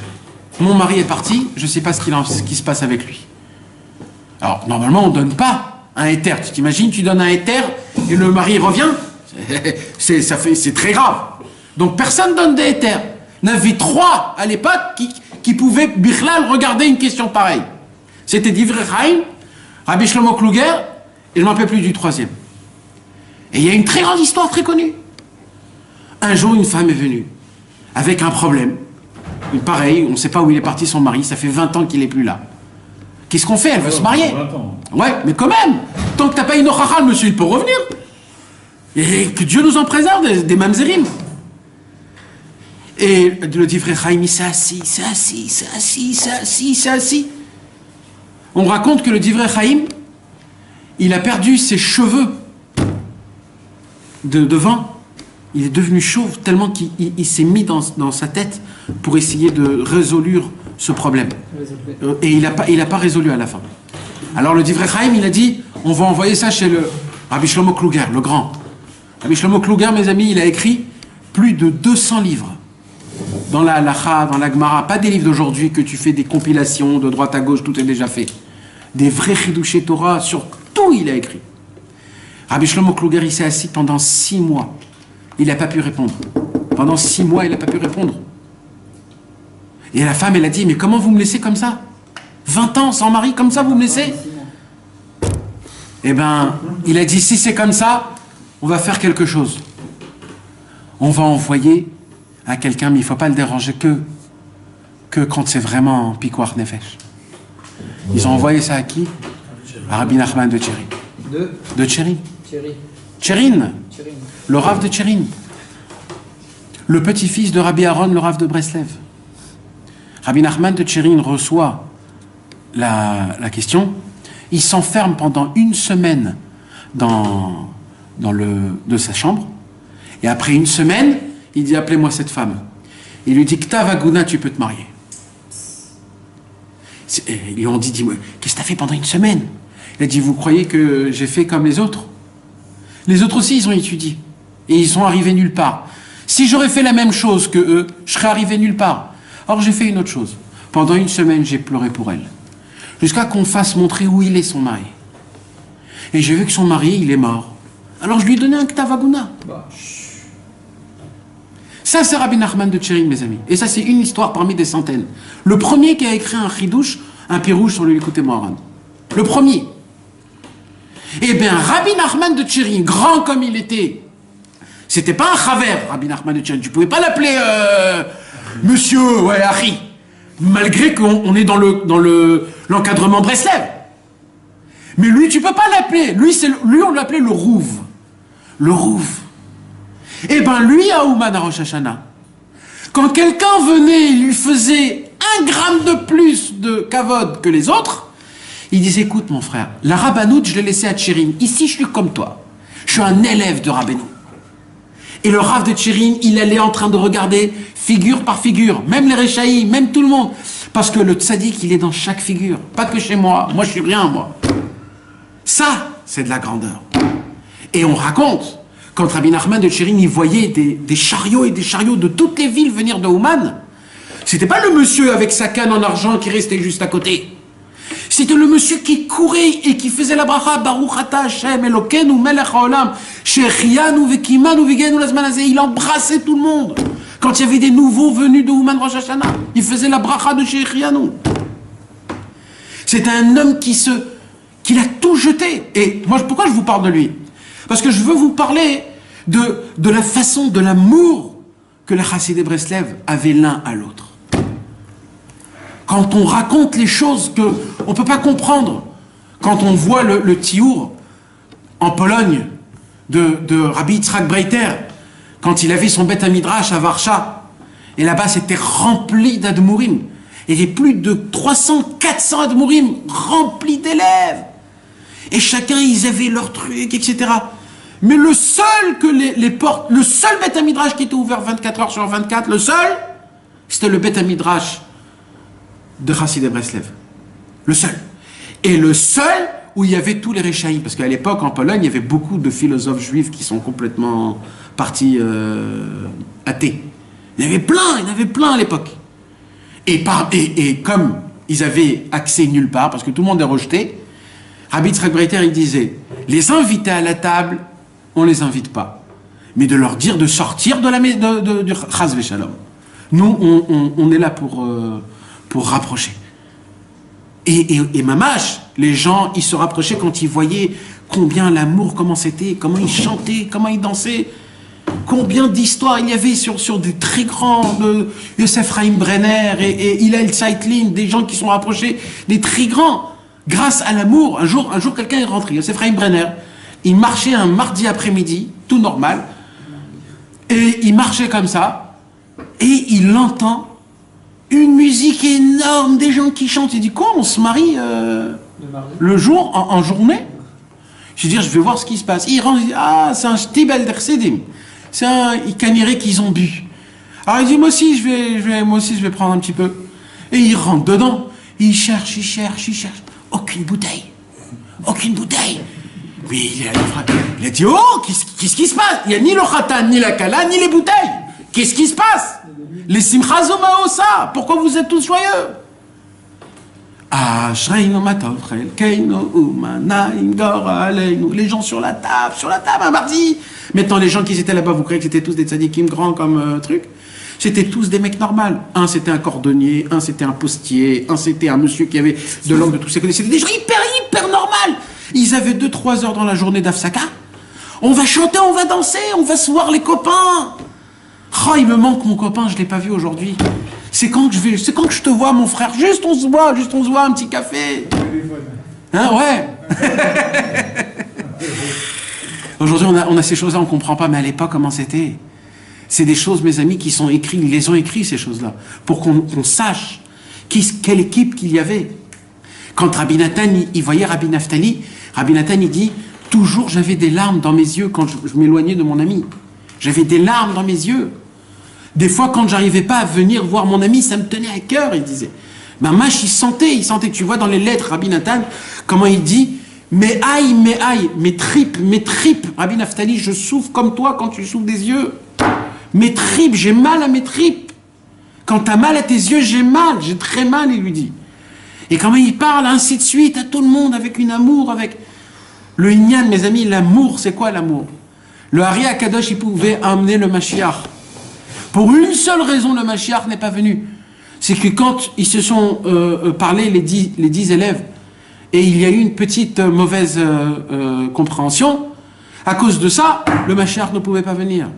« Mon mari est parti, je ne sais pas ce qui se passe avec lui. » Alors, normalement, on ne donne pas un éther. Tu t'imagines, tu donnes un éther et le mari revient? C'est très grave. Donc, personne ne donne des éthers. Il y en avait 3 à l'époque qui pouvaient, Bichlal, regarder une question pareille. C'était Divrei Chaim, Rabbi Shlomo Kluger, et je ne m'en rappelle plus du 3e. Et il y a une très grande histoire très connue. Un jour, une femme est venue avec un problème. Pareil, on ne sait pas où il est parti son mari, ça fait 20 ans qu'il n'est plus là. Qu'est-ce qu'on fait? Elle veut se marier. 20 ans. Ouais, mais quand même, tant que tu n'as pas une ochacha, le monsieur, il peut revenir. Et que Dieu nous en préserve des mamzerim. Et le Divrei Chaim, il s'est assis. On raconte que le Divrei Chaim, il a perdu ses cheveux devant. Il est devenu chauve tellement qu'il s'est mis dans sa tête pour essayer de résoudre ce problème. Et il n'a pas résolu à la fin. Alors le Divrei Chaim, il a dit, on va envoyer ça chez le Rabbi Shlomo Kluger, le grand. Rabbi Shlomo Kluger, mes amis, il a écrit plus de 200 livres. Dans la halacha, dans la gemara, pas des livres d'aujourd'hui que tu fais des compilations de droite à gauche, tout est déjà fait. Des vrais chidushé Torah, sur tout il a écrit. Rabbi Shlomo Kluger, il s'est assis pendant 6 mois. Il n'a pas pu répondre. Pendant 6 mois, il n'a pas pu répondre. Et la femme, elle a dit, mais comment vous me laissez comme ça? 20 ans sans mari, comme ça, vous me laissez? Eh bien, il a dit, si c'est comme ça, on va faire quelque chose. On va envoyer à quelqu'un, mais il ne faut pas le déranger que quand c'est vraiment Pikuach Nefesh. Ils ont envoyé ça à qui? À Rabbi Nachman de Tchérin. De Tchérin. Tchérin. Le Rav de Tchérin. Le petit-fils de Rabbi Aaron, le Rav de Breslev. Rabbi Nachman de Tchérin reçoit la question. Il s'enferme pendant 1 semaine dans de sa chambre. Et après 1 semaine, il dit, appelez-moi cette femme. Il lui dit, Ktav Aguna, tu peux te marier. Ils lui ont dit, dis-moi, qu'est-ce que tu as fait pendant 1 semaine? Il a dit, vous croyez que j'ai fait comme les autres? Les autres aussi, ils ont étudié. Et ils sont arrivés nulle part. Si j'aurais fait la même chose que eux, je serais arrivé nulle part. Or, j'ai fait une autre chose. Pendant 1 semaine, j'ai pleuré pour elle. Jusqu'à qu'on fasse montrer où il est, son mari. Et j'ai vu que son mari, il est mort. Alors, je lui ai donné un Ktav Aguna. Ça, c'est Rabbi Nachman de Tchérin, mes amis. Et ça, c'est une histoire parmi des centaines. Le premier qui a écrit un chidouche, un pirouche sur le Likutei Moharan. Le premier. Eh bien, Rabbi Nachman de Tchérin, grand comme il était, c'était pas un chaver, Rabbi Nachman de Tchérin. Tu pouvais pas l'appeler monsieur, ouais, Harry. Malgré qu'on est dans l'encadrement Breslev. Mais lui, tu peux pas l'appeler. Lui, on l'appelait le Rouv. Le Rouv. Eh bien, lui, à Ouman à Rosh Hashanah, quand quelqu'un venait et lui faisait 1 gramme de plus de kavod que les autres, il disait, écoute mon frère, la rabbanout, je l'ai laissée à Tchérin. Ici, je suis comme toi. Je suis un élève de Rabbeinu. Et le Rav de Tchérin, il allait en train de regarder figure par figure, même les Réchaïs, même tout le monde. Parce que le tzaddik, il est dans chaque figure. Pas que chez moi. Moi, je suis rien, moi. Ça, c'est de la grandeur. Et on raconte, quand Rabbi Nachman de Tchérin, il voyait des chariots et des chariots de toutes les villes venir de Ouman, c'était pas le monsieur avec sa canne en argent qui restait juste à côté. C'était le monsieur qui courait et qui faisait la bracha Baruch Ata Hashem Elokeinu Melech Haolam Shechianu Vekimanu Vigenu Lazman Hazeh. Il embrassait tout le monde. Quand il y avait des nouveaux venus de Ouman Rosh Hashanah, il faisait la bracha de Shechianu. C'était un homme qui a tout jeté. Et moi, pourquoi je vous parle de lui? Parce que je veux vous parler de la façon, de l'amour que les Chassidei Breslev avaient l'un à l'autre. Quand on raconte les choses qu'on ne peut pas comprendre, quand on voit le tiour en Pologne de Rabbi Yitzhak Breiter, quand il avait son Beth Midrash à Varsha, et là-bas c'était rempli d'Admourim, il y avait plus de 300, 400 Admourim remplis d'élèves, et chacun ils avaient leur truc, etc. Mais le seul que les portes, le seul Beth Midrash qui était ouvert 24 heures sur 24, le seul, c'était le Beth Midrash de Chassidei Breslev. Le seul. Et le seul où il y avait tous les Réchaïm. Parce qu'à l'époque, en Pologne, il y avait beaucoup de philosophes juifs qui sont complètement partis athées. Il y en avait plein à l'époque. Et comme ils avaient accès nulle part, parce que tout le monde est rejeté, Rabbi Yitzhak Breiter, il disait, les inviter à la table, on les invite pas. Mais de leur dire de sortir de du Chas Veshalom. Nous, on est là pour rapprocher. Et mamash, les gens, ils se rapprochaient quand ils voyaient combien l'amour, comment c'était, comment ils chantaient, comment ils dansaient, combien d'histoires il y avait sur des très grands, Yosef Chaim Brenner et Hillel Zeitlin, des gens qui sont rapprochés, des très grands, grâce à l'amour. Un jour quelqu'un est rentré, Yosef Chaim Brenner, il marchait un mardi après-midi, tout normal, et il marchait comme ça, et il entend une musique énorme, des gens qui chantent. Il dit, quoi, on se marie le jour, en journée? Je veux dire, je vais voir ce qui se passe. Il rentre, il dit, ah, c'est un Shtibel d'Ersedim. C'est un Ikaniré qu'ils ont bu. Alors il dit, moi aussi, je vais prendre un petit peu. Et il rentre dedans. Il cherche. Aucune bouteille. Mais il a dit, oh, qu'est-ce qui se passe? Il n'y a ni le khatan, ni la kala, ni les bouteilles. Qu'est-ce qui se passe? Les simcha zoma osa. Pourquoi vous êtes tous joyeux? Ah, shreino matov chel keino umanaim gora aleinu. Les gens sur la table, un mardi. Maintenant, les gens qui étaient là-bas, vous croyez que c'était tous des tzadikim grands comme truc? C'était tous des mecs normaux. Un, c'était un cordonnier, un, c'était un postier, un, c'était un monsieur qui avait de langue de tous ces côtés. C'était des gens hyper normaux. Ils avaient 2-3 heures dans la journée d'Afsaka. On va chanter, on va danser, on va se voir les copains. Oh, il me manque mon copain, je ne l'ai pas vu aujourd'hui. C'est quand que je te vois, mon frère. Juste on se voit, un petit café. Hein, ouais. Aujourd'hui, on a ces choses-là, on ne comprend pas, mais à l'époque, comment c'était? C'est des choses, mes amis, qui sont écrites, ils les ont écrites, ces choses-là, pour qu'on sache quelle équipe qu'il y avait. Quand Rabbi Nathan, il voyait Rabbi Naftali, Rabbi Nathan, il dit, toujours j'avais des larmes dans mes yeux quand je m'éloignais de mon ami. J'avais des larmes dans mes yeux. Des fois, quand j'arrivais pas à venir voir mon ami, ça me tenait à cœur, il disait. Mamash, il sentait, tu vois dans les lettres, Rabbi Nathan, comment il dit, mais aïe, mes tripes, Rabbi Naftali, je souffre comme toi quand tu souffres des yeux. Mes tripes, j'ai mal à mes tripes. Quand tu as mal à tes yeux, j'ai très mal, il lui dit. Et comment il parle, ainsi de suite, à tout le monde, avec une amour, avec... Le Inyan, mes amis, l'amour, c'est quoi l'amour? Le Hari Akadosh, il pouvait amener le Mashiach. Pour une seule raison, le Mashiach n'est pas venu. C'est que quand ils se sont parlé, les 10 élèves, et il y a eu une petite mauvaise compréhension, à cause de ça, le Mashiach ne pouvait pas venir.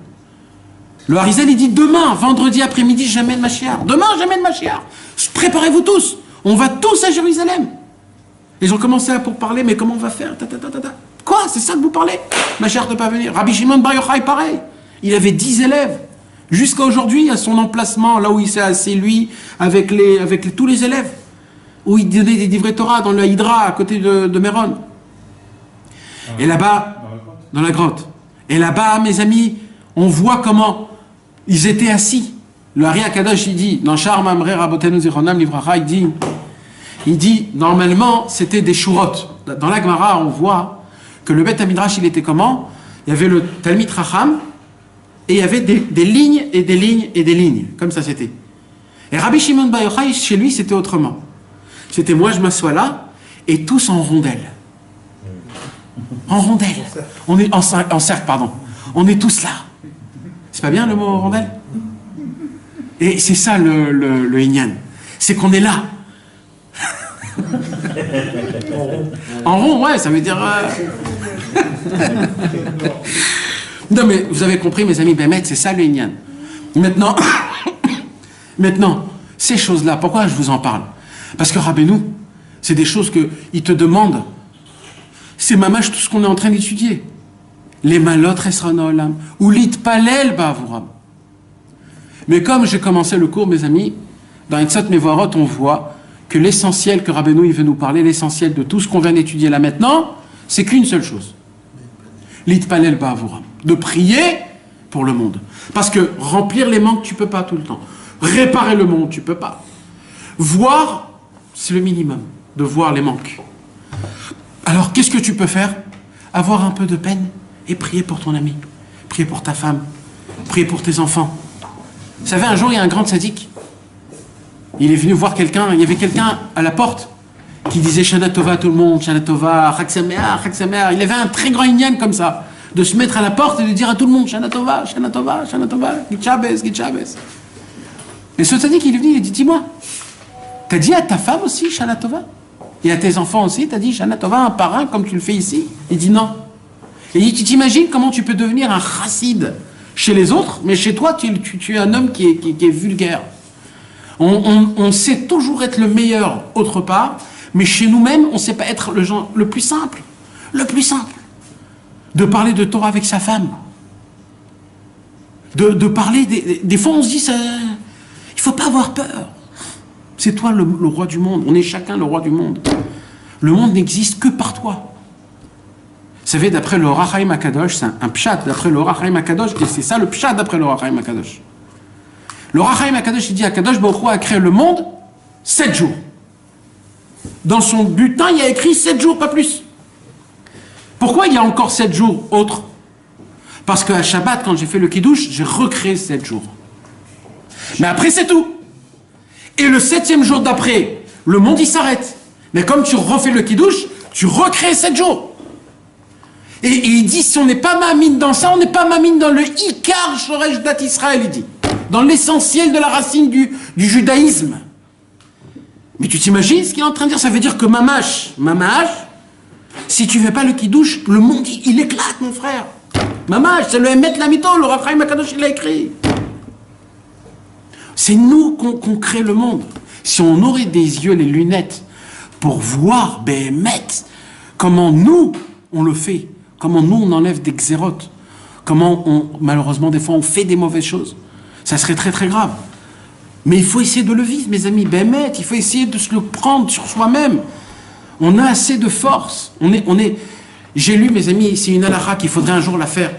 Le Harizal, il dit, demain, vendredi après-midi, jamais de Mashiach. Demain, jamais de Mashiach. Préparez-vous tous. On va tous à Jérusalem. Ils ont commencé à parler, mais comment on va faire? Quoi? C'est ça que vous parlez? Mashiach ne peut pas venir. Rabbi Shimon Bar Yochai, pareil. Il avait 10 élèves. Jusqu'à aujourd'hui, à son emplacement, là où il s'est assis, lui, avec tous les élèves, où il donnait des divrei Torah dans la Hydra, à côté de Méron. Et là-bas, dans la grotte. Et là-bas, mes amis, on voit comment ils étaient assis. Le Hari Akadosh, il dit, dans Shar Mamre Rabotenu Zichronam Livracha, il dit, normalement, c'était des shurot. Dans la Gemara, on voit que le Beth Midrash, il était comment? Il y avait le Talmid Chacham, et il y avait des lignes et des lignes et des lignes. Comme ça, c'était. Et Rabbi Shimon Bar Yochai, chez lui, c'était autrement. C'était moi, je m'assois là, et tous en rondelle. En rondelle. On est en cercle, pardon. On est tous là. C'est pas bien le mot rondelle? Et c'est ça le Inyan. C'est qu'on est là. En rond, ouais, ça veut dire... Non, mais vous avez compris, mes amis, Bémet, c'est ça le Inyan. Maintenant, ces choses-là, pourquoi je vous en parle? Parce que Rabbeinu, c'est des choses qu'il te demande. C'est mamash tout ce qu'on est en train d'étudier. Les malot resrano olam, ou l'itpalel ba'avuram. Mais comme j'ai commencé le cours, mes amis, dans Etzot Mevorot, on voit que l'essentiel que Rabbeinu il veut nous parler, l'essentiel de tout ce qu'on vient d'étudier là maintenant, c'est qu'une seule chose. L'itpalel ba'avuram. De prier pour le monde. Parce que remplir les manques, tu peux pas tout le temps. Réparer le monde, tu peux pas. Voir, c'est le minimum, de voir les manques. Alors, qu'est-ce que tu peux faire? Avoir un peu de peine et prier pour ton ami, prier pour ta femme, prier pour tes enfants. Vous savez, un jour, il y a un grand tzaddik. Il est venu voir quelqu'un, il y avait quelqu'un à la porte qui disait Shana Tova à tout le monde, Shana Tova, Chag Sameach, Chag Sameach. Il avait un très grand inyan comme ça, de se mettre à la porte et de dire à tout le monde Shana Tova, Shana Tova, Shana Tova, Git Shabbos, Git Shabbos. Et ce tzaddik, il est venu, il a dit, dis-moi, t'as dit à ta femme aussi Shana Tova? Et à tes enfants aussi, t'as dit Shana Tova un par un comme tu le fais ici? Il dit non. Et il dit, tu t'imagines comment tu peux devenir un chassid chez les autres, mais chez toi, tu es un homme qui est vulgaire. On sait toujours être le meilleur autre part, mais chez nous-mêmes, on ne sait pas être le genre le plus simple. Le plus simple. De parler de Torah avec sa femme. De parler... Des fois, on se dit, il ne faut pas avoir peur. C'est toi le roi du monde. On est chacun le roi du monde. Le monde n'existe que par toi. Vous savez, d'après le Or HaChaim HaKadosh, c'est un pshat d'après le Or HaChaim HaKadosh, et c'est ça le pshat d'après le Or HaChaim HaKadosh. Le Or HaChaim HaKadosh, il dit Akadosh Baruch Hu a créé le monde 7 jours. Dans son bulletin, il y a écrit 7 jours, pas plus. Pourquoi il y a encore 7 jours autres? Parce qu'à Shabbat, quand j'ai fait le Kiddush, j'ai recréé 7 jours. Mais après, c'est tout. Et le 7e jour d'après, le monde, il s'arrête. Mais comme tu refais le Kiddush, tu recrées 7 jours. Et il dit, si on n'est pas mamine dans ça, on n'est pas mamine dans le Ikar Shoresh Dat Israël, il dit. Dans l'essentiel de la racine du judaïsme. Mais tu t'imagines ce qu'il est en train de dire? Ça veut dire que mamash, si tu ne fais pas le Kiddush, le monde, il éclate, mon frère. Mamash, c'est le Emet Lamito, le Or HaChaim HaKadosh, il l'a écrit. C'est nous qu'on crée le monde. Si on aurait des yeux, les lunettes, pour voir, comment nous, on le fait. Comment nous, on enlève des xérotes. Comment, malheureusement, des fois, on fait des mauvaises choses. Ça serait très, très grave. Mais il faut essayer de le vivre, mes amis. Il faut essayer de se le prendre sur soi-même. On a assez de force. J'ai lu, mes amis, c'est une halakha qu'il faudrait un jour la faire.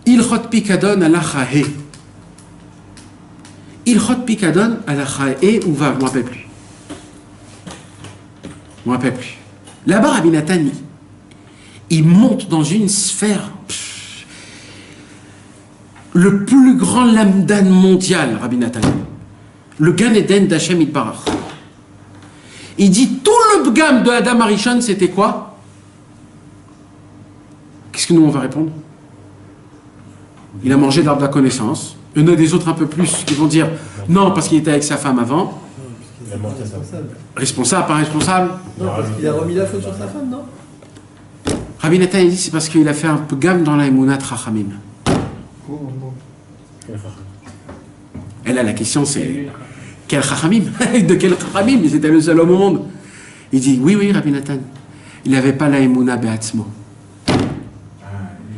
Ilchot Pikadon halakha he. Ilchot Pikadon halakha he ou va, je ne me rappelle plus. Je ne me rappelle plus. Là-bas, Rabbi Nathan, il monte dans une sphère. Le plus grand lamdan mondial, Rabbi Nathan. Le Gan Eden d'Hachem Yitbarach. Il dit tout le gamme de Adam Arishon, c'était quoi? Qu'est-ce que nous on va répondre? Il a mangé d'arbre de la connaissance. Il y en a des autres un peu plus qui vont dire non, parce qu'il était avec sa femme avant. Responsable, pas responsable? Non, parce qu'il a remis la faute sur sa femme, non? Rabbi Nathan, il dit c'est parce qu'il a fait un peu gamme dans la Emunat Rachamim. Et là, la question c'est quel Chachamim? De quel Chachamim? C'était le seul homme au monde. Il dit oui, Rabbi Nathan. Il n'avait pas la Emunah Be'atzmo.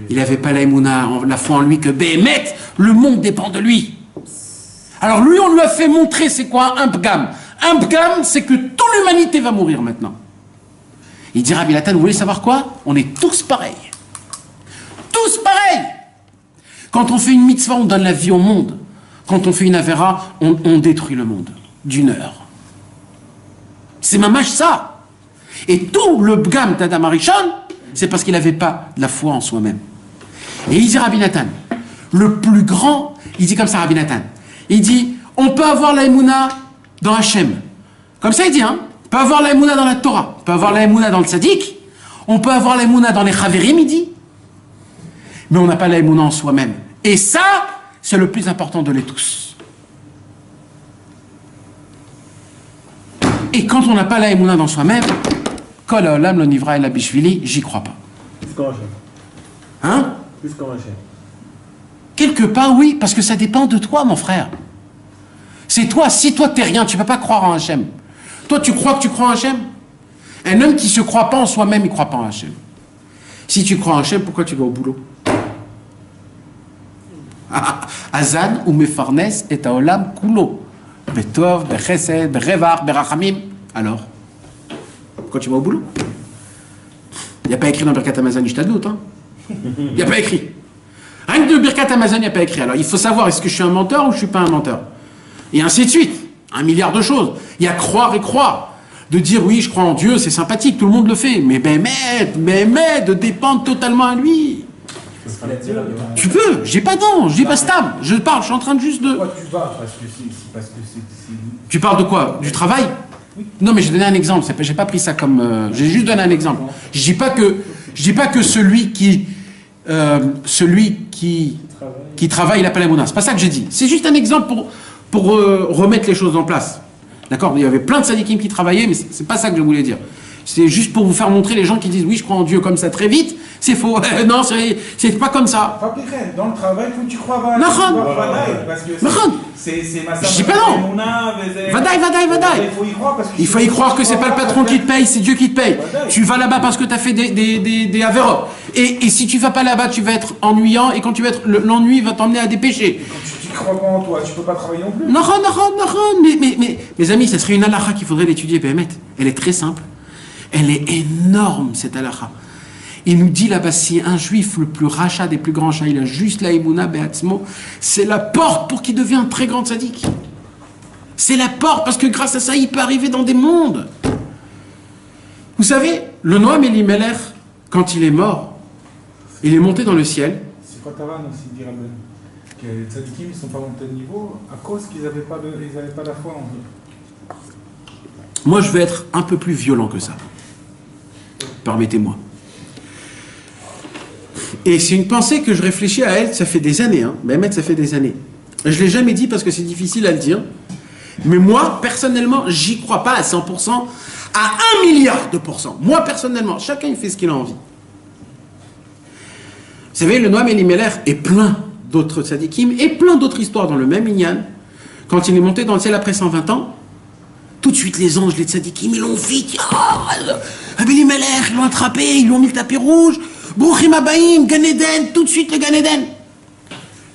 Il n'avait pas la Emunah, la foi en lui, que Béhémet, le monde dépend de lui. Alors lui, on lui a fait montrer c'est quoi un pgam. Un pgam, c'est que toute l'humanité va mourir maintenant. Il dit Rabbi Nathan, vous voulez savoir quoi? On est tous pareils. Tous pareils. Quand on fait une mitzvah, on donne la vie au monde. Quand on fait une avéra, on détruit le monde d'une heure. C'est mamash ça. Et tout le bgam d'Adam Arishon, c'est parce qu'il n'avait pas de la foi en soi-même. Et il dit Rabbi Nathan, le plus grand, il dit comme ça Rabbi Nathan, il dit, on peut avoir la Emouna dans Hachem. Comme ça il dit, hein, on peut avoir la Emouna dans la Torah, on peut avoir la Emouna dans le Tzadik, on peut avoir la Emouna dans les Chaverim, il dit, mais on n'a pas la Emouna en soi-même. Et ça, c'est le plus important de les tous. Et quand on n'a pas la Emouna dans soi-même, Kol haolam lo nivra ela bishvili, j'y crois pas. Plus qu'en Hachem. Hein? Plus qu'en Hachem. Quelque part, oui, parce que ça dépend de toi, mon frère. C'est toi, si toi t'es rien, tu ne peux pas croire en Hachem. Toi, tu crois que tu crois en Hachem? Un homme qui ne se croit pas en soi-même, il ne croit pas en Hachem. Si tu crois en Hachem, pourquoi tu vas au boulot? Azan ou mefarnes et haolam kulo. Betov, bechesed, berevar, berachamim. Alors, pourquoi tu vas au boulot? Il n'y a pas écrit dans Birkat Hamazon, je t'adoute, hein? Il n'y a pas écrit. Rien que de Birkat Hamazon, il n'y a pas écrit. Alors, il faut savoir, est-ce que je suis un menteur ou je ne suis pas un menteur? Et ainsi de suite. 1 milliard de choses. Il y a croire et croire. de dire oui, je crois en Dieu, c'est sympathique, tout le monde le fait. Mais de dépendre totalement à lui. Tu peux, j'ai pas d'ange, je dis pas stam, je parle, je suis en train de juste de... Pourquoi tu vas? Parce que c'est... Tu parles de quoi? Du travail? Non, mais j'ai donné un exemple, j'ai pas pris ça comme... j'ai juste donné un exemple. Je dis pas que celui qui travaille, il a pas la mouna. C'est pas ça que j'ai dit. C'est juste un exemple pour remettre les choses en place. D'accord? Il y avait plein de sadikim qui travaillaient, mais c'est pas ça que je voulais dire. C'est juste pour vous faire montrer les gens qui disent oui, je crois en Dieu comme ça très vite. C'est faux. Non, c'est pas comme ça. Dans le travail, il faut que tu crois pas. Parce que c'est ma je dis pas non. Vadaï. Il faut y croire que c'est pas le patron qui te paye, c'est Dieu qui te paye. Tu vas là-bas parce que tu as fait des avéros. Et si tu vas pas là-bas, tu vas être ennuyant. Et quand tu vas être l'ennui va t'emmener à des péchés. Tu crois pas en toi, tu peux pas travailler non plus. Non. Mais mes amis, ça serait une halakha qu'il faudrait l'étudier, Béhémet. Elle est très simple. Elle est énorme, cette halakha. Il nous dit là-bas, si un juif, le plus rachat des plus grands rachats, il a juste la Emouna Be'atzmo, c'est la porte pour qu'il devienne un très grand tzaddik. C'est la porte, parce que grâce à ça, il peut arriver dans des mondes. Vous savez, le Noam Elimelech, quand il est mort, il est monté dans le ciel. C'est quoi ta vanne aussi, dit Rabben? Que les tzaddikim ne sont pas montés de niveau à cause qu'ils n'avaient pas la foi en Dieu. Moi, je vais être un peu plus violent que ça. Permettez-moi. Et c'est une pensée que je réfléchis à elle, ça fait des années, Mehmet, ça fait des années. Je ne l'ai jamais dit parce que c'est difficile à le dire, mais moi, personnellement, j'y crois pas à 100%, à 1 milliard de pourcents. Moi, personnellement, chacun il fait ce qu'il a envie. Vous savez, le Noam Elimelech et plein d'autres tzadikim, et plein d'autres histoires dans le même inyan, quand il est monté dans le ciel après 120 ans, tout de suite les anges, les tzadikim, ils l'ont vite, Elimelech, ils l'ont attrapé, ils lui ont mis le tapis rouge, Brouchim Abaïm, Gan Eden, tout de suite le Gan Eden.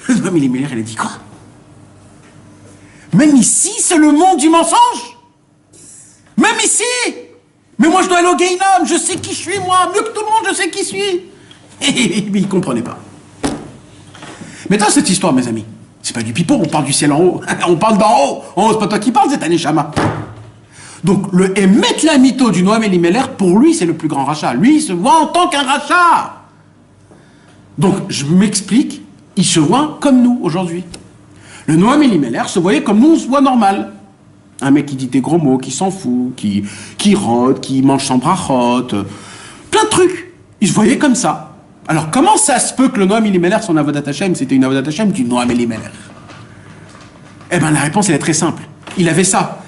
Le Noam Elimelech, elle a dit quoi? Même ici, c'est le monde du mensonge. Même ici. Mais moi, je dois aller au Gehinnom, je sais qui je suis, moi. Mieux que tout le monde, je sais qui je suis. Et il ne comprenait pas. Mais dans cette histoire, mes amis, c'est pas du pipeau, on parle du ciel en haut. On parle d'en haut. En haut, c'est pas toi qui parles, c'est un Neshama. Donc, le Emet la mytho du Noam Elimelech, pour lui, c'est le plus grand rachat. Lui, il se voit en tant qu'un rachat. Donc, je m'explique, il se voit comme nous, aujourd'hui. Le Noam Elimelech se voyait comme nous, on se voit normal. Un mec qui dit des gros mots, qui s'en fout, qui rôde, qui mange sans brachot, plein de trucs. Il se voyait comme ça. Alors, comment ça se peut que le Noam Elimelech, son Avodat Hashem, c'était une Avodat Hashem du Noam Elimelech? Eh bien, la réponse, elle est très simple. Il avait ça.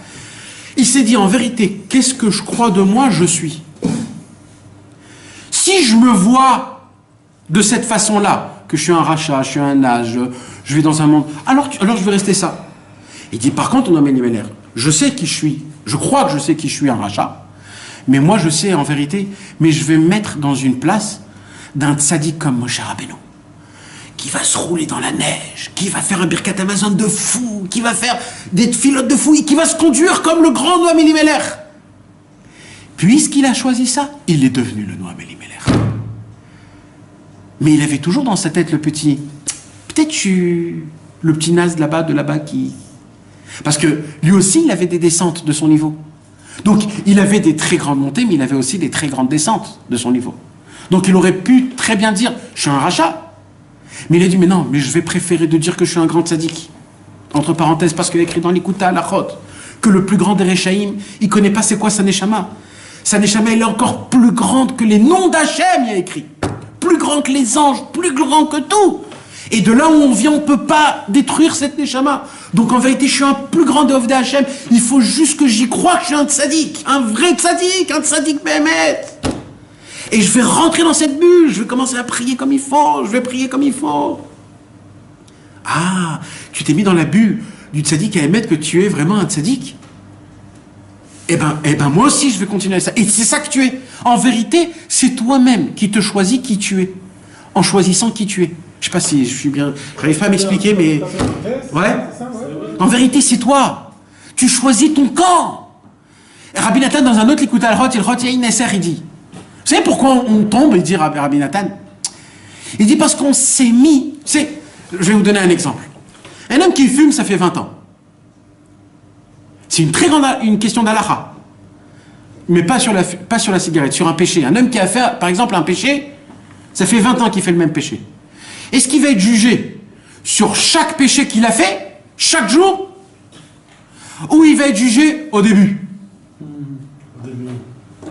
Il s'est dit, en vérité, qu'est-ce que je crois de moi, je suis. Si je me vois de cette façon-là, que je suis un rachat, je suis un âge, je vais dans un monde, alors je vais rester ça. Il dit, par contre, Noam Elimelech, je sais qui je suis, je crois que je sais qui je suis, un rachat, mais moi je sais en vérité, mais je vais me mettre dans une place d'un tzaddik comme Moshe Rabbeinu, qui va se rouler dans la neige, qui va faire un Birkat Hamazon de fou, qui va faire des filotes de fou, et qui va se conduire comme le grand Noam Elimelech. Puisqu'il a choisi ça, il est devenu le Noam Elimelech. Mais il avait toujours dans sa tête le petit, peut-être le petit naze de là-bas qui... Parce que lui aussi, il avait des descentes de son niveau. Donc, il avait des très grandes montées, mais il avait aussi des très grandes descentes de son niveau. Donc, il aurait pu très bien dire, je suis un rachat. Mais il a dit, mais non, mais je vais préférer de dire que je suis un grand tzaddik. Entre parenthèses, parce qu'il y a écrit dans l'Ikuta à l'Achot, que le plus grand des Rechaïm, il ne connaît pas c'est quoi sa Neshama. Sa Neshama, elle est encore plus grande que les noms d'Hachem, il y a écrit. Plus grand que les anges, plus grand que tout. Et de là où on vient, on ne peut pas détruire cette Neshama. Donc en vérité, je suis un plus grand de Ovdei Hashem. Il faut juste que j'y croie que je suis un tzaddik. Un vrai tzaddik, un tzaddik Béhémet. Et je vais rentrer dans cette bulle. Je vais commencer à prier comme il faut. Je vais prier comme il faut. Ah, tu t'es mis dans la bulle du tzaddik à émettre que tu es vraiment un tzaddik. Eh ben, moi aussi, je vais continuer à ça. Et c'est ça que tu es. En vérité, c'est toi-même qui te choisis qui tu es. En choisissant qui tu es. Je sais pas si je suis bien... J'arrive pas à m'expliquer, mais... Ouais. En vérité, c'est toi. Tu choisis ton camp. Et Rabbi Nathan, dans un autre Likut al-Hot, il dit... Vous savez pourquoi on tombe, il dit Rabbi Nathan? Il dit parce qu'on s'est mis... Je vais vous donner un exemple. Un homme qui fume, ça fait 20 ans. C'est une très grande une question d'halakha. mais pas sur la cigarette, sur un péché. Un homme qui a fait, par exemple, un péché, ça fait 20 ans qu'il fait le même péché. Est-ce qu'il va être jugé sur chaque péché qu'il a fait, chaque jour, ou il va être jugé au début?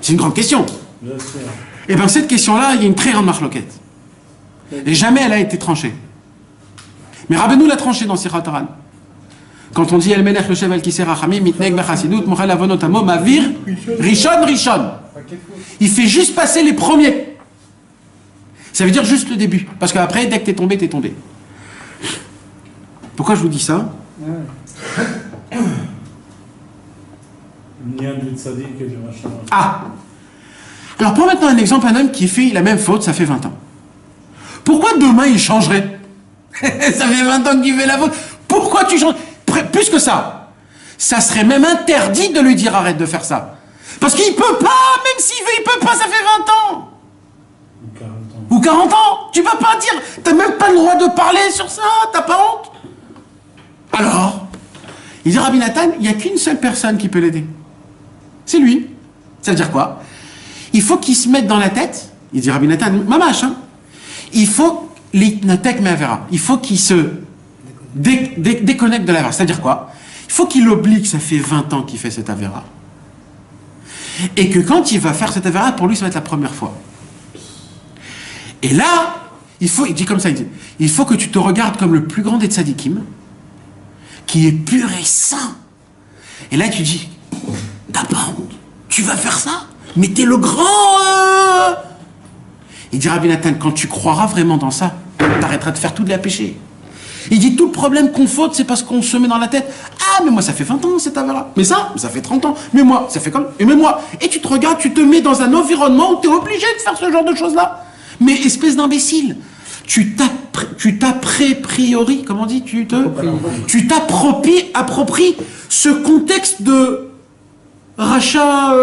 C'est une grande question. Bien sûr. Et bien cette question-là, il y a une très grande marloquette. Et jamais elle a été tranchée. Mais Rabbeinu l'a tranchée dans Sichat Haran. Quand on dit El Melech le Shevel qui sert Rachamim, Mitneg Bechassidut, Mochel Avonot Amo, Mavir, Rishon. Il fait juste passer les premiers. Ça veut dire juste le début. Parce qu'après, dès que t'es tombé, t'es tombé. Pourquoi je vous dis ça? Ni un du tzaddik et du machin. Ah! Alors, prends maintenant un exemple, un homme qui fait la même faute, ça fait 20 ans. Pourquoi demain il changerait? Ça fait 20 ans qu'il fait la faute. Pourquoi tu changes? Plus que ça, ça serait même interdit de lui dire arrête de faire ça. Parce qu'il peut pas, même s'il veut, il peut pas, ça fait 20 ans. Ou 40 ans. Tu peux pas dire, t'as même pas le droit de parler sur ça, t'as pas honte? Alors, il dit Rabbi Nathan, il n'y a qu'une seule personne qui peut l'aider. C'est lui. Ça veut dire quoi? Il faut qu'il se mette dans la tête, il dit Rabbi Nathan, mamash, hein, il faut l'itnatek me'avera. Il faut qu'il se déconnecte de l'avera. C'est-à-dire quoi? Il faut qu'il oublie que ça fait 20 ans qu'il fait cette avera. Et que quand il va faire cette avera, pour lui, ça va être la première fois. Et là, il dit comme ça, il faut que tu te regardes comme le plus grand des tzadikim, qui est pur et saint. Et là, tu dis, t'as pas honte? Tu vas faire ça? Mais t'es le grand... Il dit, Rabbi Nathan, quand tu croiras vraiment dans ça, t'arrêteras de faire tout de la péché. Il dit, tout le problème qu'on faute, c'est parce qu'on se met dans la tête, ah, mais moi, ça fait 20 ans, cette avera. Mais ça fait 30 ans. Mais moi, ça fait comme... Et mais moi. Et tu te regardes, tu te mets dans un environnement où t'es obligé de faire ce genre de choses-là. Mais espèce d'imbécile. Tu t'appropries, comment on dit, tu t'appropries ce contexte de rachat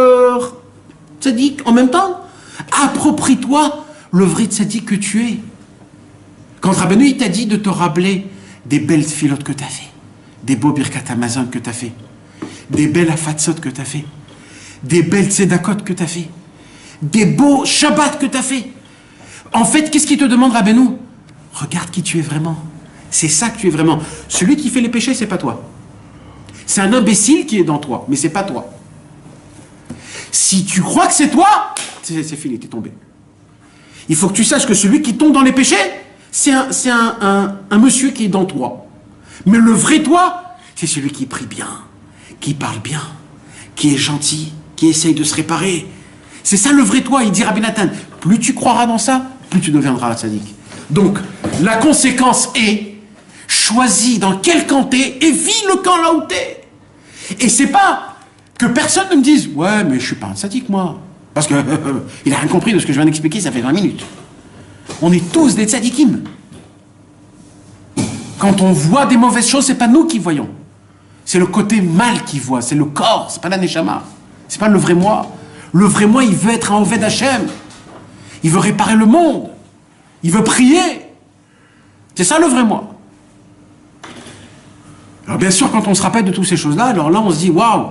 tzaddik en même temps. Approprie-toi le vrai tzaddik que tu es. Quand Rabbeinu il t'a dit de te rappeler des belles filotes que tu as fait, des beaux birkat Amazon que tu as fait, des belles afatzot que tu as fait, des belles tzedakot que tu as fait, des beaux shabbats que tu as fait. En fait, qu'est-ce qu'il te demande, Rabbeinu? Regarde qui tu es vraiment. C'est ça que tu es vraiment. Celui qui fait les péchés, c'est pas toi. C'est un imbécile qui est dans toi, mais c'est pas toi. Si tu crois que c'est toi, c'est fini, t'es tombé. Il faut que tu saches que celui qui tombe dans les péchés, c'est un monsieur qui est dans toi. Mais le vrai toi, c'est celui qui prie bien, qui parle bien, qui est gentil, qui essaye de se réparer. C'est ça le vrai toi. Il dit Rabbi Nathan, plus tu croiras dans ça, plus tu deviendras un tzaddik. Donc, la conséquence est, choisis dans quel camp t'es et vis le camp là où t'es. Et c'est pas que personne ne me dise, ouais, mais je suis pas un tzaddik, moi. Parce que il a rien compris de ce que je viens d'expliquer, ça fait 20 minutes. On est tous des tzadikim. Quand on voit des mauvaises choses, c'est pas nous qui voyons. C'est le côté mal qui voit, c'est le corps, c'est pas la neshama. C'est pas le vrai moi. Le vrai moi, il veut être un Oved Hashem. Il veut réparer le monde. Il veut prier. C'est ça le vrai moi. Alors bien sûr, quand on se rappelle de toutes ces choses-là, alors là on se dit, waouh.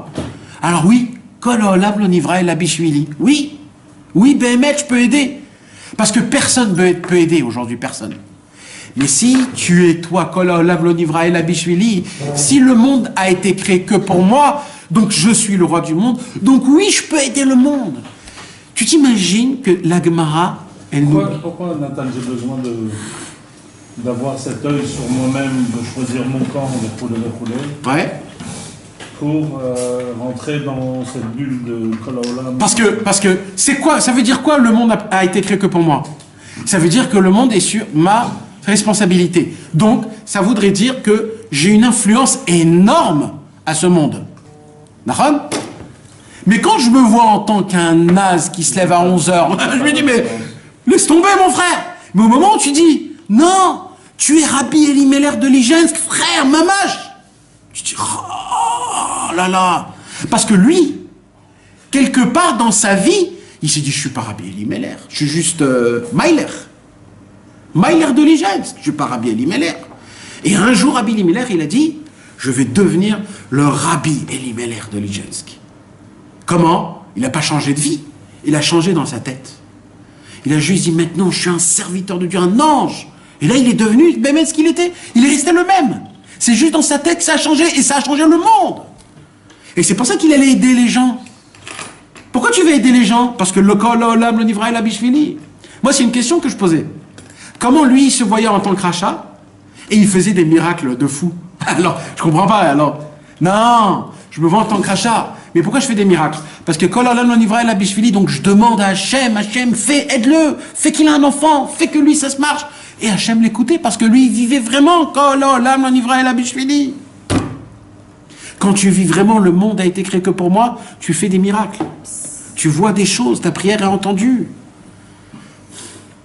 Alors oui, Kol Olam Lo Nivra El Abishvili. Oui, Béhémet, je peux aider. Parce que personne peut aider aujourd'hui, personne. Mais si tu es toi, Kol Olam Lo Nivra El Abishvili, si le monde a été créé que pour moi, donc je suis le roi du monde, donc oui, je peux aider le monde. Tu t'imagines que la Gemara, elle nous... Pourquoi, Nathan, j'ai besoin d'avoir cet œil sur moi-même, de choisir mon camp, de rouler, Ouais. pour rentrer dans cette bulle de Kol Haolam? Parce que c'est quoi? Ça veut dire quoi le monde a été créé que pour moi? Ça veut dire que le monde est sur ma responsabilité. Donc, ça voudrait dire que j'ai une influence énorme à ce monde. D'accord? Mais quand je me vois en tant qu'un naze qui se lève à 11h, je me dis, mais laisse tomber mon frère. Mais au moment où tu dis, non, tu es Rabbi Elimelech de Lijensk, frère, mamash. Tu dis, oh là là. Parce que lui, quelque part dans sa vie, il s'est dit, je suis pas Rabbi Elimelech, je suis juste Mailer. Mailer de Lijensk, je suis pas Rabbi Elimelech. Et un jour, Rabbi Elimelech, il a dit, je vais devenir le Rabbi Elimelech de Lijensk. Comment? Il n'a pas changé de vie. Il a changé dans sa tête. Il a juste dit, maintenant, je suis un serviteur de Dieu, un ange. Et là, il est devenu même ce qu'il était. Il est resté le même. C'est juste dans sa tête que ça a changé, et ça a changé le monde. Et c'est pour ça qu'il allait aider les gens. Pourquoi tu veux aider les gens? Parce que le kol olam, le nivra et la bishvili. Moi, c'est une question que je posais. Comment lui, il se voyait en tant que rachat, et il faisait des miracles de fou? Alors, je comprends pas, alors. Non, je me vois en tant que rachat. Mais pourquoi je fais des miracles? Parce que kol olam, le nivra et la bishvili, donc je demande à Hachem, fais, aide-le, fais qu'il ait un enfant, fais que lui, ça se marche. Et Hachem l'écoutait, parce que lui, il vivait vraiment kol olam, le nivra et la bishvili. Quand tu vis vraiment, le monde a été créé que pour moi, tu fais des miracles. Tu vois des choses, ta prière est entendue.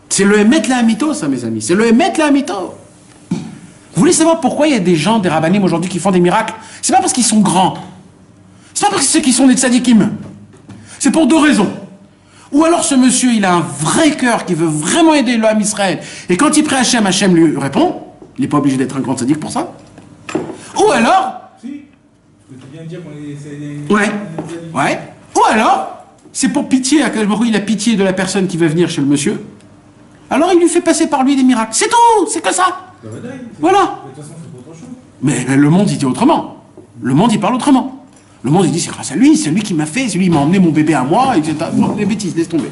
C'est le Emet la Hamito, ça, mes amis. C'est le Emet la Hamito. Vous voulez savoir pourquoi il y a des gens, des rabbanim aujourd'hui qui font des miracles? C'est pas parce qu'ils sont grands. C'est pas parce que ceux qui sont des tzadikim. C'est pour deux raisons. Ou alors ce monsieur, il a un vrai cœur qui veut vraiment aider le Ham Israël. Et quand il prie Hachem, Hachem lui répond. Il n'est pas obligé d'être un grand tzadik pour ça. Ou alors... Si. Tu viens de dire qu'on est... Ouais. Ouais. Ou alors... C'est pour pitié, il a pitié de la personne qui va venir chez le monsieur. Alors il lui fait passer par lui des miracles. C'est tout, c'est que ça. Voilà. De toute façon, c'est pas autre chose. Mais le monde, il dit autrement. Le monde, il parle autrement. Le monde, il dit, c'est grâce à lui, c'est lui qui m'a fait, c'est lui qui m'a emmené mon bébé à moi, etc. Non, les bêtises, laisse tomber.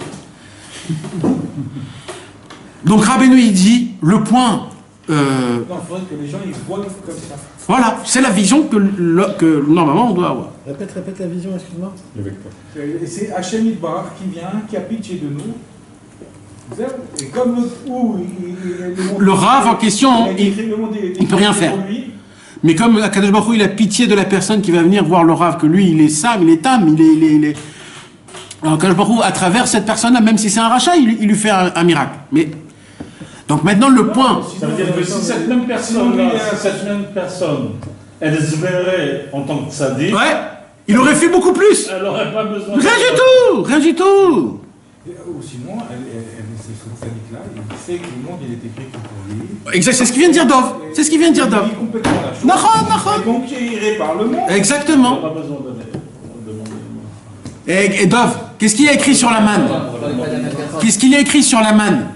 Donc Rabbeinu, il dit, le point... Non, il faudrait que les gens, ils voient comme ça. Voilà, c'est la vision que normalement on doit avoir. Répète la vision, excuse-moi. C'est Hachem Yitbarach qui vient, qui a pitié de nous. Et comme le Rav en question, il ne peut rien faire. Mais comme Akadosh Baruch Hu, il a pitié de la personne qui va venir voir le Rav, que lui, il est Sam, il est Tam, il est... Alors Akadosh Baruch Hu, à travers cette personne-là, même si c'est un rachat, il lui fait un miracle. Mais... Donc maintenant, le point... Ça veut dire que si cette même personne, elle se verrait en tant que tzaddik... Ouais, il aurait fait beaucoup plus. Elle n'aurait pas besoin... Rien du tout. Ou sinon, c'est ce tzaddik-là, il sait que le monde, il est écrit que pour lui. Exact, c'est ce qu'il vient de dire Dov. C'est ce qu'il vient de dire Dov. Il vit complètement la chose. Donc il répare le monde. Exactement. Elle n'a pas besoin de demander. Et Dov, qu'est-ce qu'il y a écrit sur la manne? Qu'est-ce qu'il y a écrit sur la manne?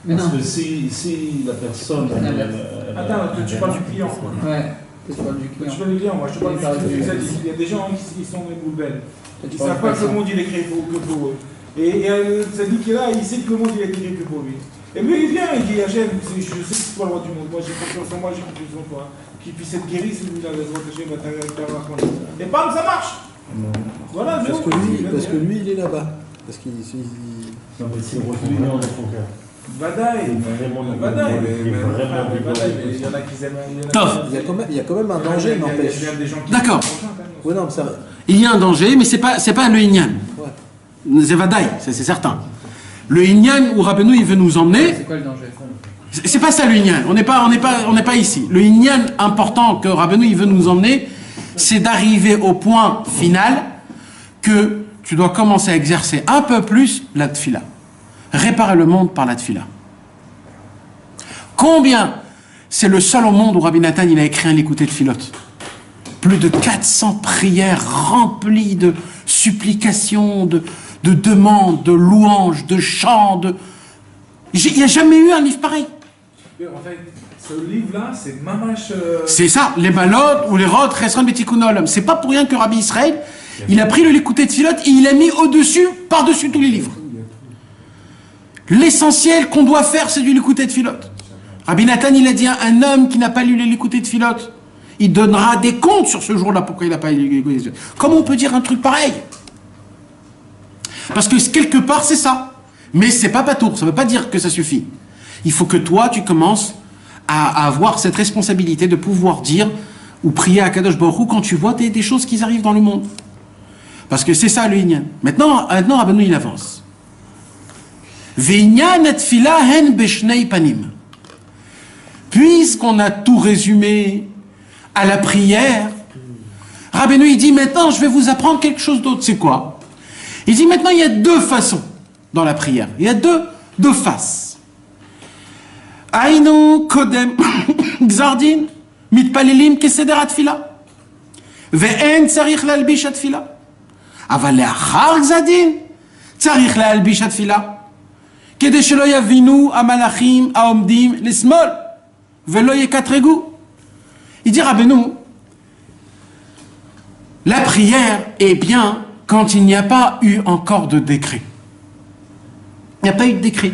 Parce que si la personne... Attends, tu parles du client. Ouais, tu parles du client. Je parle du client, moi je te parle du tzaddik. Il y a des gens qui sont des boules. Ils ne savent pas que le monde il est créé que pour eux. Et le tzaddik qui est là, il sait que le monde il est créé que pour lui. Et lui il vient, il dit Hachem, je sais que c'est toi le roi du monde, moi j'ai confiance en moi, j'ai confiance en toi. Qu'il puisse être guéri, c'est lui là, le roi Hachem, et bam, ça marche. Voilà, parce que lui, il est là-bas. Parce qu'il... Non mais c'est revenu dans le poker. Badaï, il y en a qui aiment. Il y a quand même un danger, n'empêche. D'accord. Ouais, non, ça... Il y a un danger, mais c'est pas le Inyan. Ouais. C'est Vadaï, c'est certain. Le Inyan où Rabbeinu il veut nous emmener. C'est quoi le danger? C'est pas ça le Inyan. On n'est pas ici. Le Inyan important que Rabbeinu il veut nous emmener, c'est d'arriver au point final que tu dois commencer à exercer un peu plus la tfila. Réparer le monde par la tfila. Combien? C'est le seul au monde où Rabbi Nathan il a écrit un Likutei Tfilot. Plus de 400 prières remplies de supplications, de demandes, de louanges, de chants. Il n'y a jamais eu un livre pareil. En fait, ce livre-là, c'est mamash... C'est ça, les balot ou les rot, resran betikun olam. C'est pas pour rien que Rabbi Israël, il a pris le Likutei Tfilot et il a mis au-dessus, par-dessus tous les livres. L'essentiel qu'on doit faire, c'est du Likutei Tfilot. Rabbi Nathan, il a dit, un homme qui n'a pas lu les Likutei Tfilot, il donnera des comptes sur ce jour-là pourquoi il n'a pas lu les Likutei Tfilot. Comment on peut dire un truc pareil? Parce que quelque part, c'est ça. Mais c'est pas patour, ça ne veut pas dire que ça suffit. Il faut que toi, tu commences à avoir cette responsabilité de pouvoir dire ou prier à Kadosh Baruch Hu quand tu vois des choses qui arrivent dans le monde. Parce que c'est ça le Inyan. Maintenant Rabbeinu, il avance. Puisqu'on a tout résumé à la prière, Rabbeinu il dit maintenant je vais vous apprendre quelque chose d'autre. C'est quoi? Il dit maintenant il y a deux façons dans la prière. Il y a deux faces. Aïnou kodem gzardin mitpalelim keseder atfila ve'en tzarich lalbish atfila. אבל לאחר גזר דין, צריך להלביש התפילה. כדי שלא יבינו המלאכים העומדים לשמאל, ולא יקטרגו. Il dit Rabbeinu, la prière est bien quand il n'y a pas eu encore de décret. Il n'y a pas eu de décret.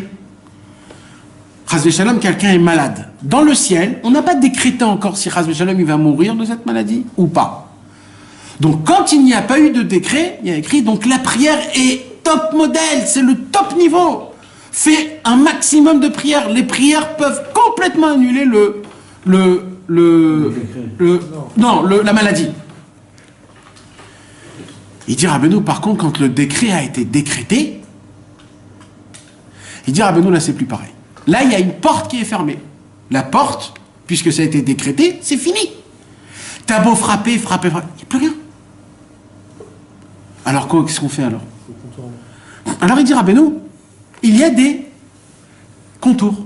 Chas v'shalom, quelqu'un est malade. Dans le ciel, on n'a pas décrété encore si Chas v'shalom il va mourir de cette maladie ou pas. Donc quand il n'y a pas eu de décret, il y a écrit, donc la prière est top modèle, c'est le top niveau. Fais un maximum de prières. Les prières peuvent complètement annuler la maladie. Il dit Rabbeinu, par contre, quand le décret a été décrété, il dit Rabbeinu, là c'est plus pareil. Là il y a une porte qui est fermée. La porte, puisque ça a été décrété, c'est fini. T'as beau frapper, il n'y a plus rien. Alors qu'est-ce qu'on fait alors? Alors il dit Rabbeinu, il y a des contours.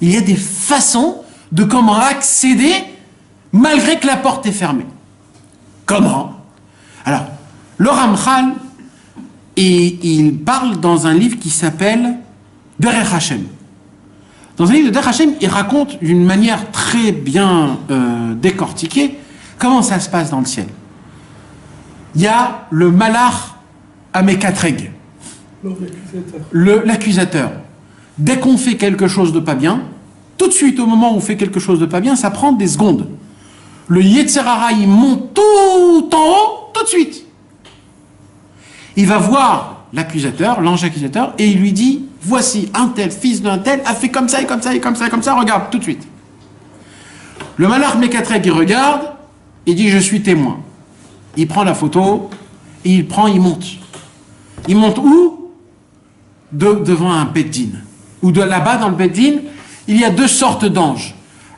Il y a des façons de comment accéder malgré que la porte est fermée. Comment? Alors, le Ramchal, il parle dans un livre qui s'appelle Derech Hashem. Dans un livre de Derech Hashem, il raconte d'une manière très bien décortiquée comment ça se passe dans le ciel. Il y a le Malach Amekatreg, l'accusateur. Dès qu'on fait quelque chose de pas bien, tout de suite au moment où on fait quelque chose de pas bien, ça prend des secondes. Le Yetzer Hara, il monte tout en haut, tout de suite. Il va voir l'accusateur, l'ange accusateur, et il lui dit, voici un tel, fils d'un tel, a fait comme ça et comme ça et comme ça et comme ça, regarde, tout de suite. Le Malach Mekatreg, il regarde, il dit, je suis témoin. Il prend la photo, et il monte. Il monte où? Devant un Beddin. Ou de là-bas, dans le Beddin, il y a deux sortes d'anges.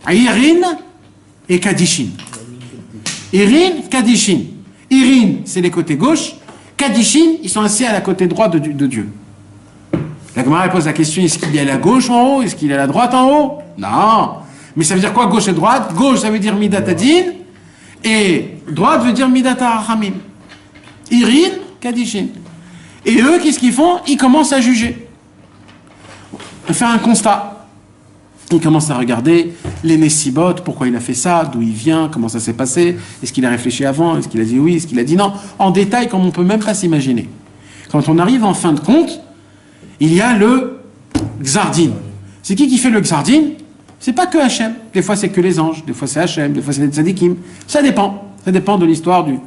Irin et Kadishin. Irin, Kadishin. Irin, c'est les côtés gauche. Kadishin, ils sont assis à la côté droit de Dieu. La Gemara pose la question, est-ce qu'il y a la gauche en haut? Est-ce qu'il y a la droite en haut? Non. Mais ça veut dire quoi, gauche et droite? Gauche, ça veut dire Midat Adin. Et droite veut dire Midat Harachamim. Irin, Kadishin. Et eux, qu'est-ce qu'ils font? Ils commencent à juger. À faire un constat. Ils commencent à regarder les Nessibot, pourquoi il a fait ça, d'où il vient, comment ça s'est passé, est-ce qu'il a réfléchi avant, est-ce qu'il a dit oui, est-ce qu'il a dit non, en détail comme on ne peut même pas s'imaginer. Quand on arrive en fin de compte, il y a le Xardin. C'est qui fait le Xardin? C'est pas que Hachem. Des fois c'est que les anges, des fois c'est Hachem, des fois c'est les tzadikim. Ça dépend de l'histoire du...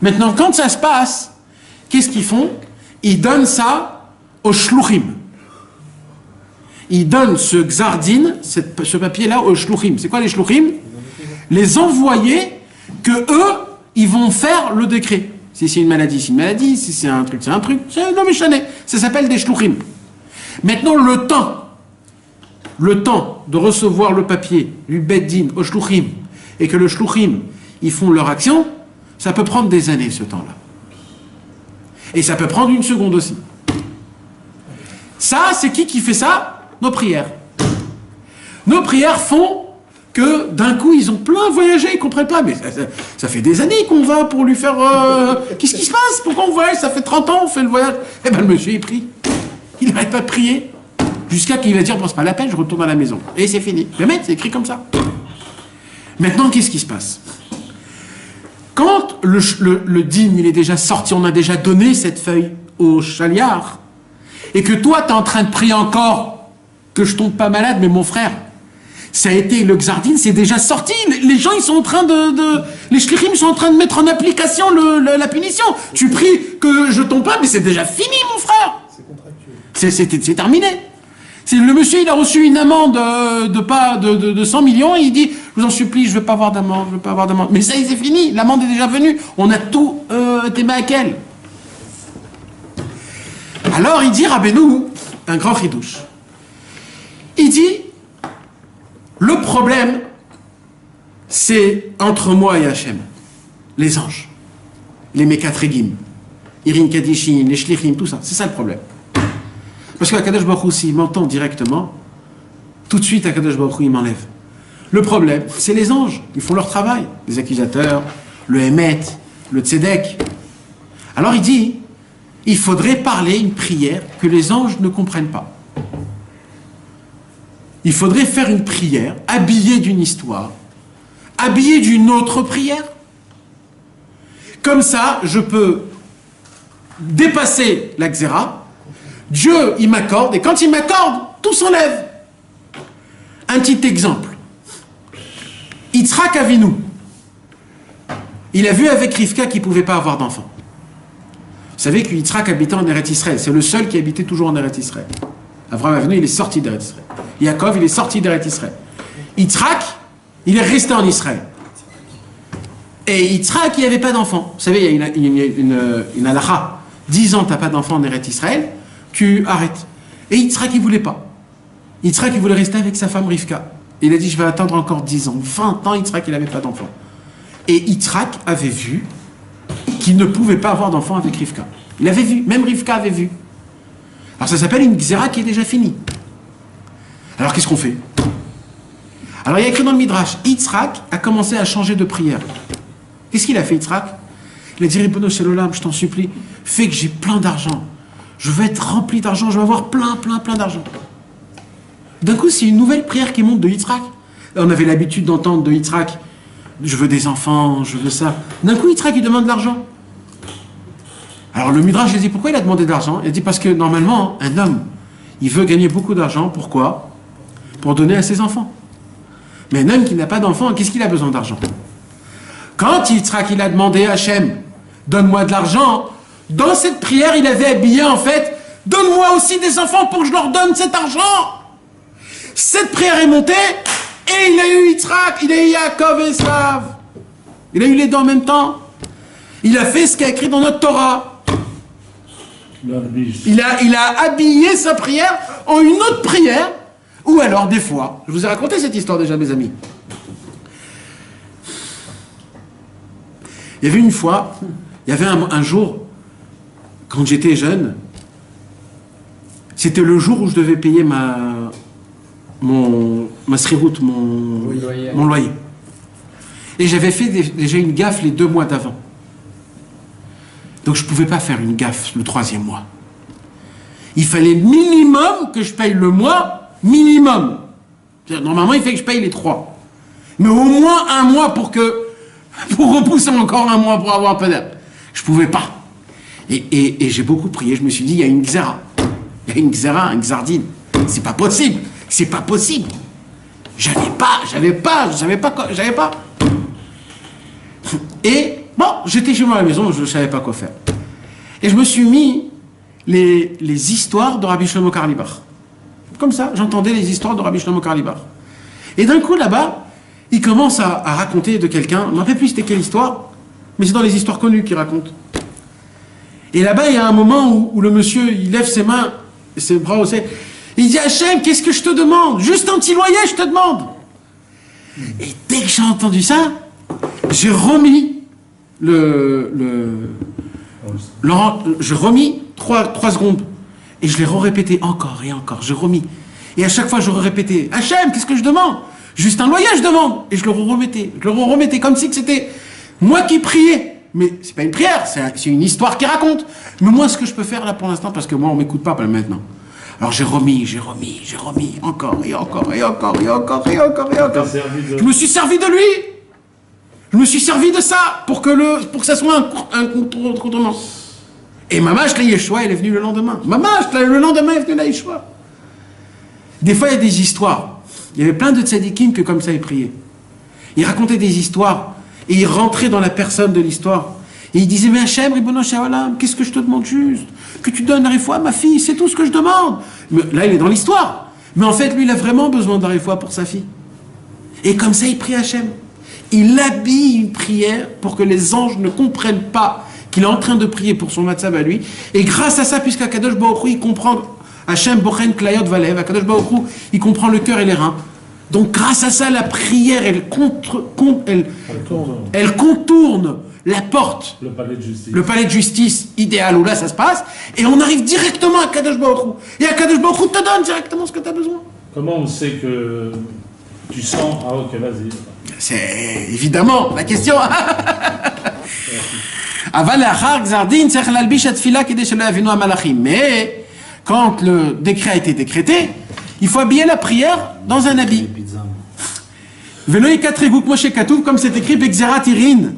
Maintenant, quand ça se passe, qu'est-ce qu'ils font? Ils donnent ça aux shluchim. Ils donnent ce Xardin, ce papier-là, aux shluchim. C'est quoi les shluchim? Les envoyés que eux, ils vont faire le décret. Si c'est une maladie, c'est une maladie. Si c'est un truc, c'est un truc. C'est un méchané. Ça s'appelle des shluchim. Maintenant, le temps de recevoir le papier du Beddin au shluchim et que le shluchim, ils font leur action, ça peut prendre des années, ce temps-là. Et ça peut prendre une seconde aussi. Ça, c'est qui fait ça? Nos prières. Nos prières font que d'un coup, ils ont plein voyagé, ils ne comprennent pas. Mais ça fait des années qu'on va pour lui faire... Qu'est-ce qui se passe? Pourquoi on voyage? Ça fait 30 ans on fait le voyage. Eh bien, le monsieur, il prie. Il n'arrête pas de prier. Jusqu'à qu'il va dire, bon, c'est pas la peine, je retourne à la maison. Et c'est fini. Mais mec, c'est écrit comme ça. Maintenant, qu'est-ce qui se passe? Quand le dîme, il est déjà sorti, on a déjà donné cette feuille au chaliard, et que toi, tu es en train de prier encore que je tombe pas malade, mais mon frère, ça a été le Xardin, c'est déjà sorti. Les gens, ils sont en train les shlichim sont en train de mettre en application la punition. Tu pries que je tombe pas, mais c'est déjà fini, mon frère. C'est terminé. Le monsieur, il a reçu une amende de 100 millions, et il dit, je vous en supplie, je veux pas avoir d'amende, Mais ça, c'est fini, l'amende est déjà venue. On a tout été maquel. Alors, il dit, Rabbeinu, un grand chidouche. Il dit, le problème, c'est entre moi et Hachem, les anges, les Mekatregim, Irin Kadishin, les Shlichim, tout ça. C'est ça le problème. Parce qu'Akadosh Baruch Hu, s'il m'entend directement, tout de suite, Akadosh Baruch Hu, il m'enlève. Le problème, c'est les anges. Ils font leur travail. Les accusateurs, le Hémet, le Tzedek. Alors il dit, il faudrait parler une prière que les anges ne comprennent pas. Il faudrait faire une prière habillée d'une histoire, habillée d'une autre prière. Comme ça, je peux dépasser la xéra. Dieu, il m'accorde, et quand il m'accorde, tout s'enlève. Un petit exemple. Yitzhak Avinu, il a vu avec Rivka qu'il ne pouvait pas avoir d'enfant. Vous savez que Yitzhak habitait en Eretz Israël. C'est le seul qui habitait toujours en Eretz Israël. Abraham Avinu, il est sorti d'Eretz Israël. Yaakov, il est sorti d'Eretz Israël. Yitzhak, il est resté en Israël. Et Yitzhak, il n'y avait pas d'enfant. Vous savez, il y a une halakha. 10 ans, tu n'as pas d'enfant en Eretz Israël, tu arrêtes. Et Yitzhak, il ne voulait pas. Yitzhak, il voulait rester avec sa femme Rivka. Il a dit, je vais attendre encore 10 ans. 20 ans, Yitzhak, il n'avait pas d'enfant. Et Yitzhak avait vu qu'il ne pouvait pas avoir d'enfant avec Rivka. Il avait vu, même Rivka avait vu. Alors ça s'appelle une xéra qui est déjà finie. Alors qu'est-ce qu'on fait? Alors il y a écrit dans le Midrash, Yitzhak a commencé à changer de prière. Qu'est-ce qu'il a fait, Yitzhak? Il a dit, Ribono Shel Olam, je t'en supplie, fais que j'ai plein d'argent. Je veux être rempli d'argent, je veux avoir plein d'argent. D'un coup, c'est une nouvelle prière qui monte de Yitzhak. On avait l'habitude d'entendre de Yitzhak, je veux des enfants, je veux ça. D'un coup, Yitzhak, il demande de l'argent. Alors le Midrash, il dit, pourquoi il a demandé de l'argent? Il dit, parce que normalement, un homme, il veut gagner beaucoup d'argent. Pourquoi? Pour donner à ses enfants. Mais un homme qui n'a pas d'enfant, qu'est-ce qu'il a besoin d'argent? Quand Yitzhak, il a demandé à Hachem, donne-moi de l'argent, dans cette prière, il avait habillé en fait, donne-moi aussi des enfants pour que je leur donne cet argent. Cette prière est montée, et il a eu Yitzhak, il a eu Yaakov et Esav. Il a eu les deux en même temps. Il a fait ce qu'il y a écrit dans notre Torah. Il a habillé sa prière en une autre prière, ou alors des fois, je vous ai raconté cette histoire déjà, mes amis. Il y avait une fois, il y avait un jour, quand j'étais jeune, c'était le jour où je devais payer ma srihout, mon loyer. Et j'avais fait déjà une gaffe les 2 mois d'avant. Donc je ne pouvais pas faire une gaffe le 3e mois. Il fallait minimum que je paye le mois, minimum. Normalement, il fait que je paye les 3. Mais au moins 1 mois pour repousser encore 1 mois pour avoir un peu d'air. Je ne pouvais pas. Et j'ai beaucoup prié. Je me suis dit, il y a une xéra. Il y a une xéra, un xardine. C'est pas possible. C'est pas possible. J'avais pas. Et bon, j'étais chez moi à la maison, je ne savais pas quoi faire. Et je me suis mis les histoires de Rabbi Shlomo Karlibach. Comme ça, j'entendais les histoires de Rabbi Shlomo Karlibach. Et d'un coup, là-bas, il commence à raconter de quelqu'un, je ne me rappelle plus c'était quelle histoire, mais c'est dans les histoires connues qu'il raconte. Et là-bas, il y a un moment où le monsieur, il lève ses mains, ses bras au ciel, il dit, Hachem, qu'est-ce que je te demande? Juste un petit loyer, je te demande. Et dès que j'ai entendu ça, j'ai remis j'ai remis 3 secondes. Et je l'ai répété encore et encore. J'ai remis. Et à chaque fois, je répétais, Hachem, qu'est-ce que je demande? Juste un loyer, je demande. Et je le remettais. Je le remettais comme si c'était moi qui priais. Mais c'est pas une prière, c'est une histoire qui raconte. Mais moi, ce que je peux faire là pour l'instant, parce que moi, on m'écoute pas maintenant. Alors j'ai remis, encore. Je me suis servi de lui. Je me suis servi de ça pour que ça soit un contournement. Et Mamash, la Yeshua, elle est venue le lendemain. Le lendemain, est venue la Yeshua. Des fois, il y a des histoires. Il y avait plein de tzadikim que comme ça, ils priaient. Ils racontaient des histoires et ils rentraient dans la personne de l'histoire. Et ils disaient, mais Hachem, Ribono Shel Olam, qu'est-ce que je te demande juste? Que tu donnes la réfoua à ma fille, c'est tout ce que je demande. Mais là, il est dans l'histoire. Mais en fait, lui, il a vraiment besoin de la réfoua pour sa fille. Et comme ça, il prie Hachem. Il habille une prière pour que les anges ne comprennent pas qu'il est en train de prier pour son matzab à lui. Et grâce à ça, puisqu'Akadosh Baruch Hu, il comprend Hachem Bochen Klayot Valev, Akadosh Baruch Hu, il comprend le cœur et les reins. Donc grâce à ça, la prière, elle contourne la porte, le palais de justice idéal où là ça se passe, et on arrive directement à Kadosh Baruch Hu. Et à Kadosh Baruch Hu te donne directement ce que tu as besoin. Comment on sait que tu sens? Ah ok, vas-y. C'est évidemment la question. Mais quand le décret a été décrété, il faut habiller la prière dans un habit. Comme c'est écrit, Bexerat Irin,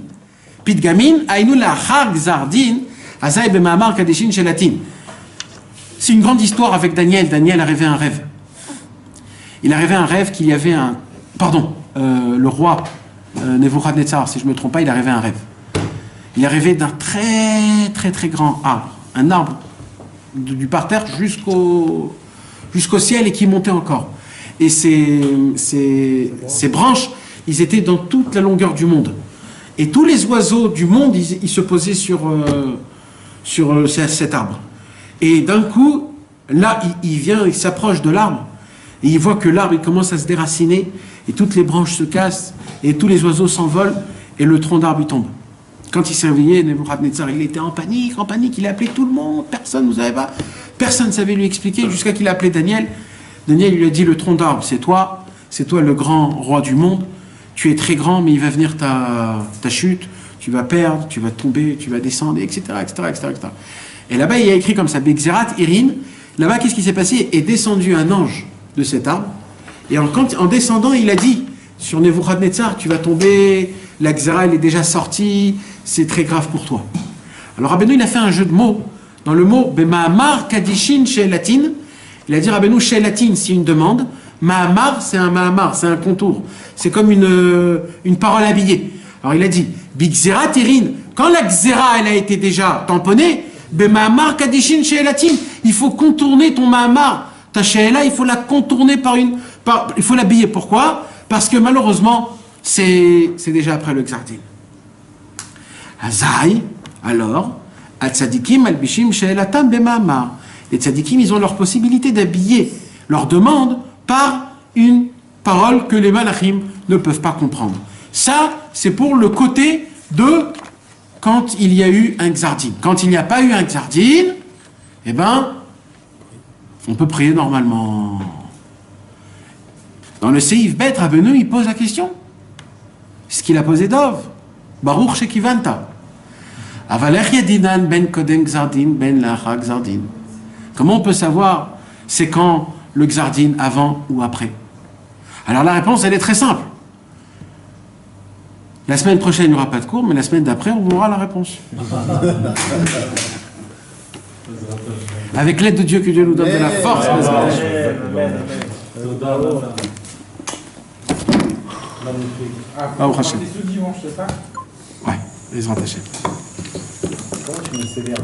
Pidgamin, Ainu la Chag Zardin, Azaï Bemamar Kadeshin Shelatin. C'est une grande histoire avec Daniel. Daniel a rêvé un rêve. Il a rêvé un rêve qu'il y avait un. Pardon, le roi Nebuchadnezzar, si je ne me trompe pas, il a rêvé un rêve. Il a rêvé d'un très très très grand arbre. Un arbre du parterre jusqu'au ciel et qui montait encore. Et ces branches, ils étaient dans toute la longueur du monde. Et tous les oiseaux du monde, ils se posaient sur cet arbre. Et d'un coup, là, il s'approche de l'arbre, et il voit que l'arbre, il commence à se déraciner, et toutes les branches se cassent, et tous les oiseaux s'envolent, et le tronc d'arbre, il tombe. Quand il s'est réveillé, Nebuchadnezzar, il était en panique, il a appelé tout le monde, personne ne savait lui expliquer, jusqu'à qu'il a appelé Daniel. Daniel lui a dit, le tronc d'arbre, c'est toi le grand roi du monde, tu es très grand, mais il va venir ta chute, tu vas perdre, tu vas tomber, tu vas descendre, etc., etc., etc., etc. Et là-bas, il y a écrit comme ça, Bexerat Irin. Là-bas, qu'est-ce qui s'est passé? Est descendu un ange de cet arbre, et en descendant, il a dit, sur Nebuchadnezzar, tu vas tomber, la Xéra, elle est déjà sortie, c'est très grave pour toi. Alors Rabbeinu, il a fait un jeu de mots. Dans le mot, Bema'amar Kadishin She'elatin, il a dit, Rabbeinu, She'elatin, c'est une demande, Ma'amar, c'est un contour. C'est comme une parole habillée. Alors il a dit, Bixerat Irin, quand la Xéra, elle a été déjà tamponnée, Bema'amar Kadishin She'elatin, il faut contourner ton Ma'amar. Ta She'ela, il faut la contourner il faut l'habiller. Pourquoi? Parce que malheureusement, c'est déjà après le Xardin. Azaï, alors, Tzadikim Albishim She'elatam Bema'amar. Les Tzadikim, ils ont leur possibilité d'habiller leur demande par une parole que les Malachim ne peuvent pas comprendre. Ça, c'est pour le côté de quand il y a eu un Xardin. Quand il n'y a pas eu un Xardin, eh ben, on peut prier normalement. Dans le Seif Bet, Rabbeinu, il pose la question. Ce qu'il a posé Dov. Baruch Shekivanta. Avalech Yedinan ben Kodem Xardin ben Lacha Xardin. Comment on peut savoir c'est quand le Xardin, avant ou après? Alors la réponse, elle est très simple. La semaine prochaine, il n'y aura pas de cours, mais la semaine d'après, on aura la réponse. Avec l'aide de Dieu, que Dieu nous donne de la force. Au Hashem. C'est ce dimanche, c'est ça? Ouais, les Hashem. Comment tu me sévères,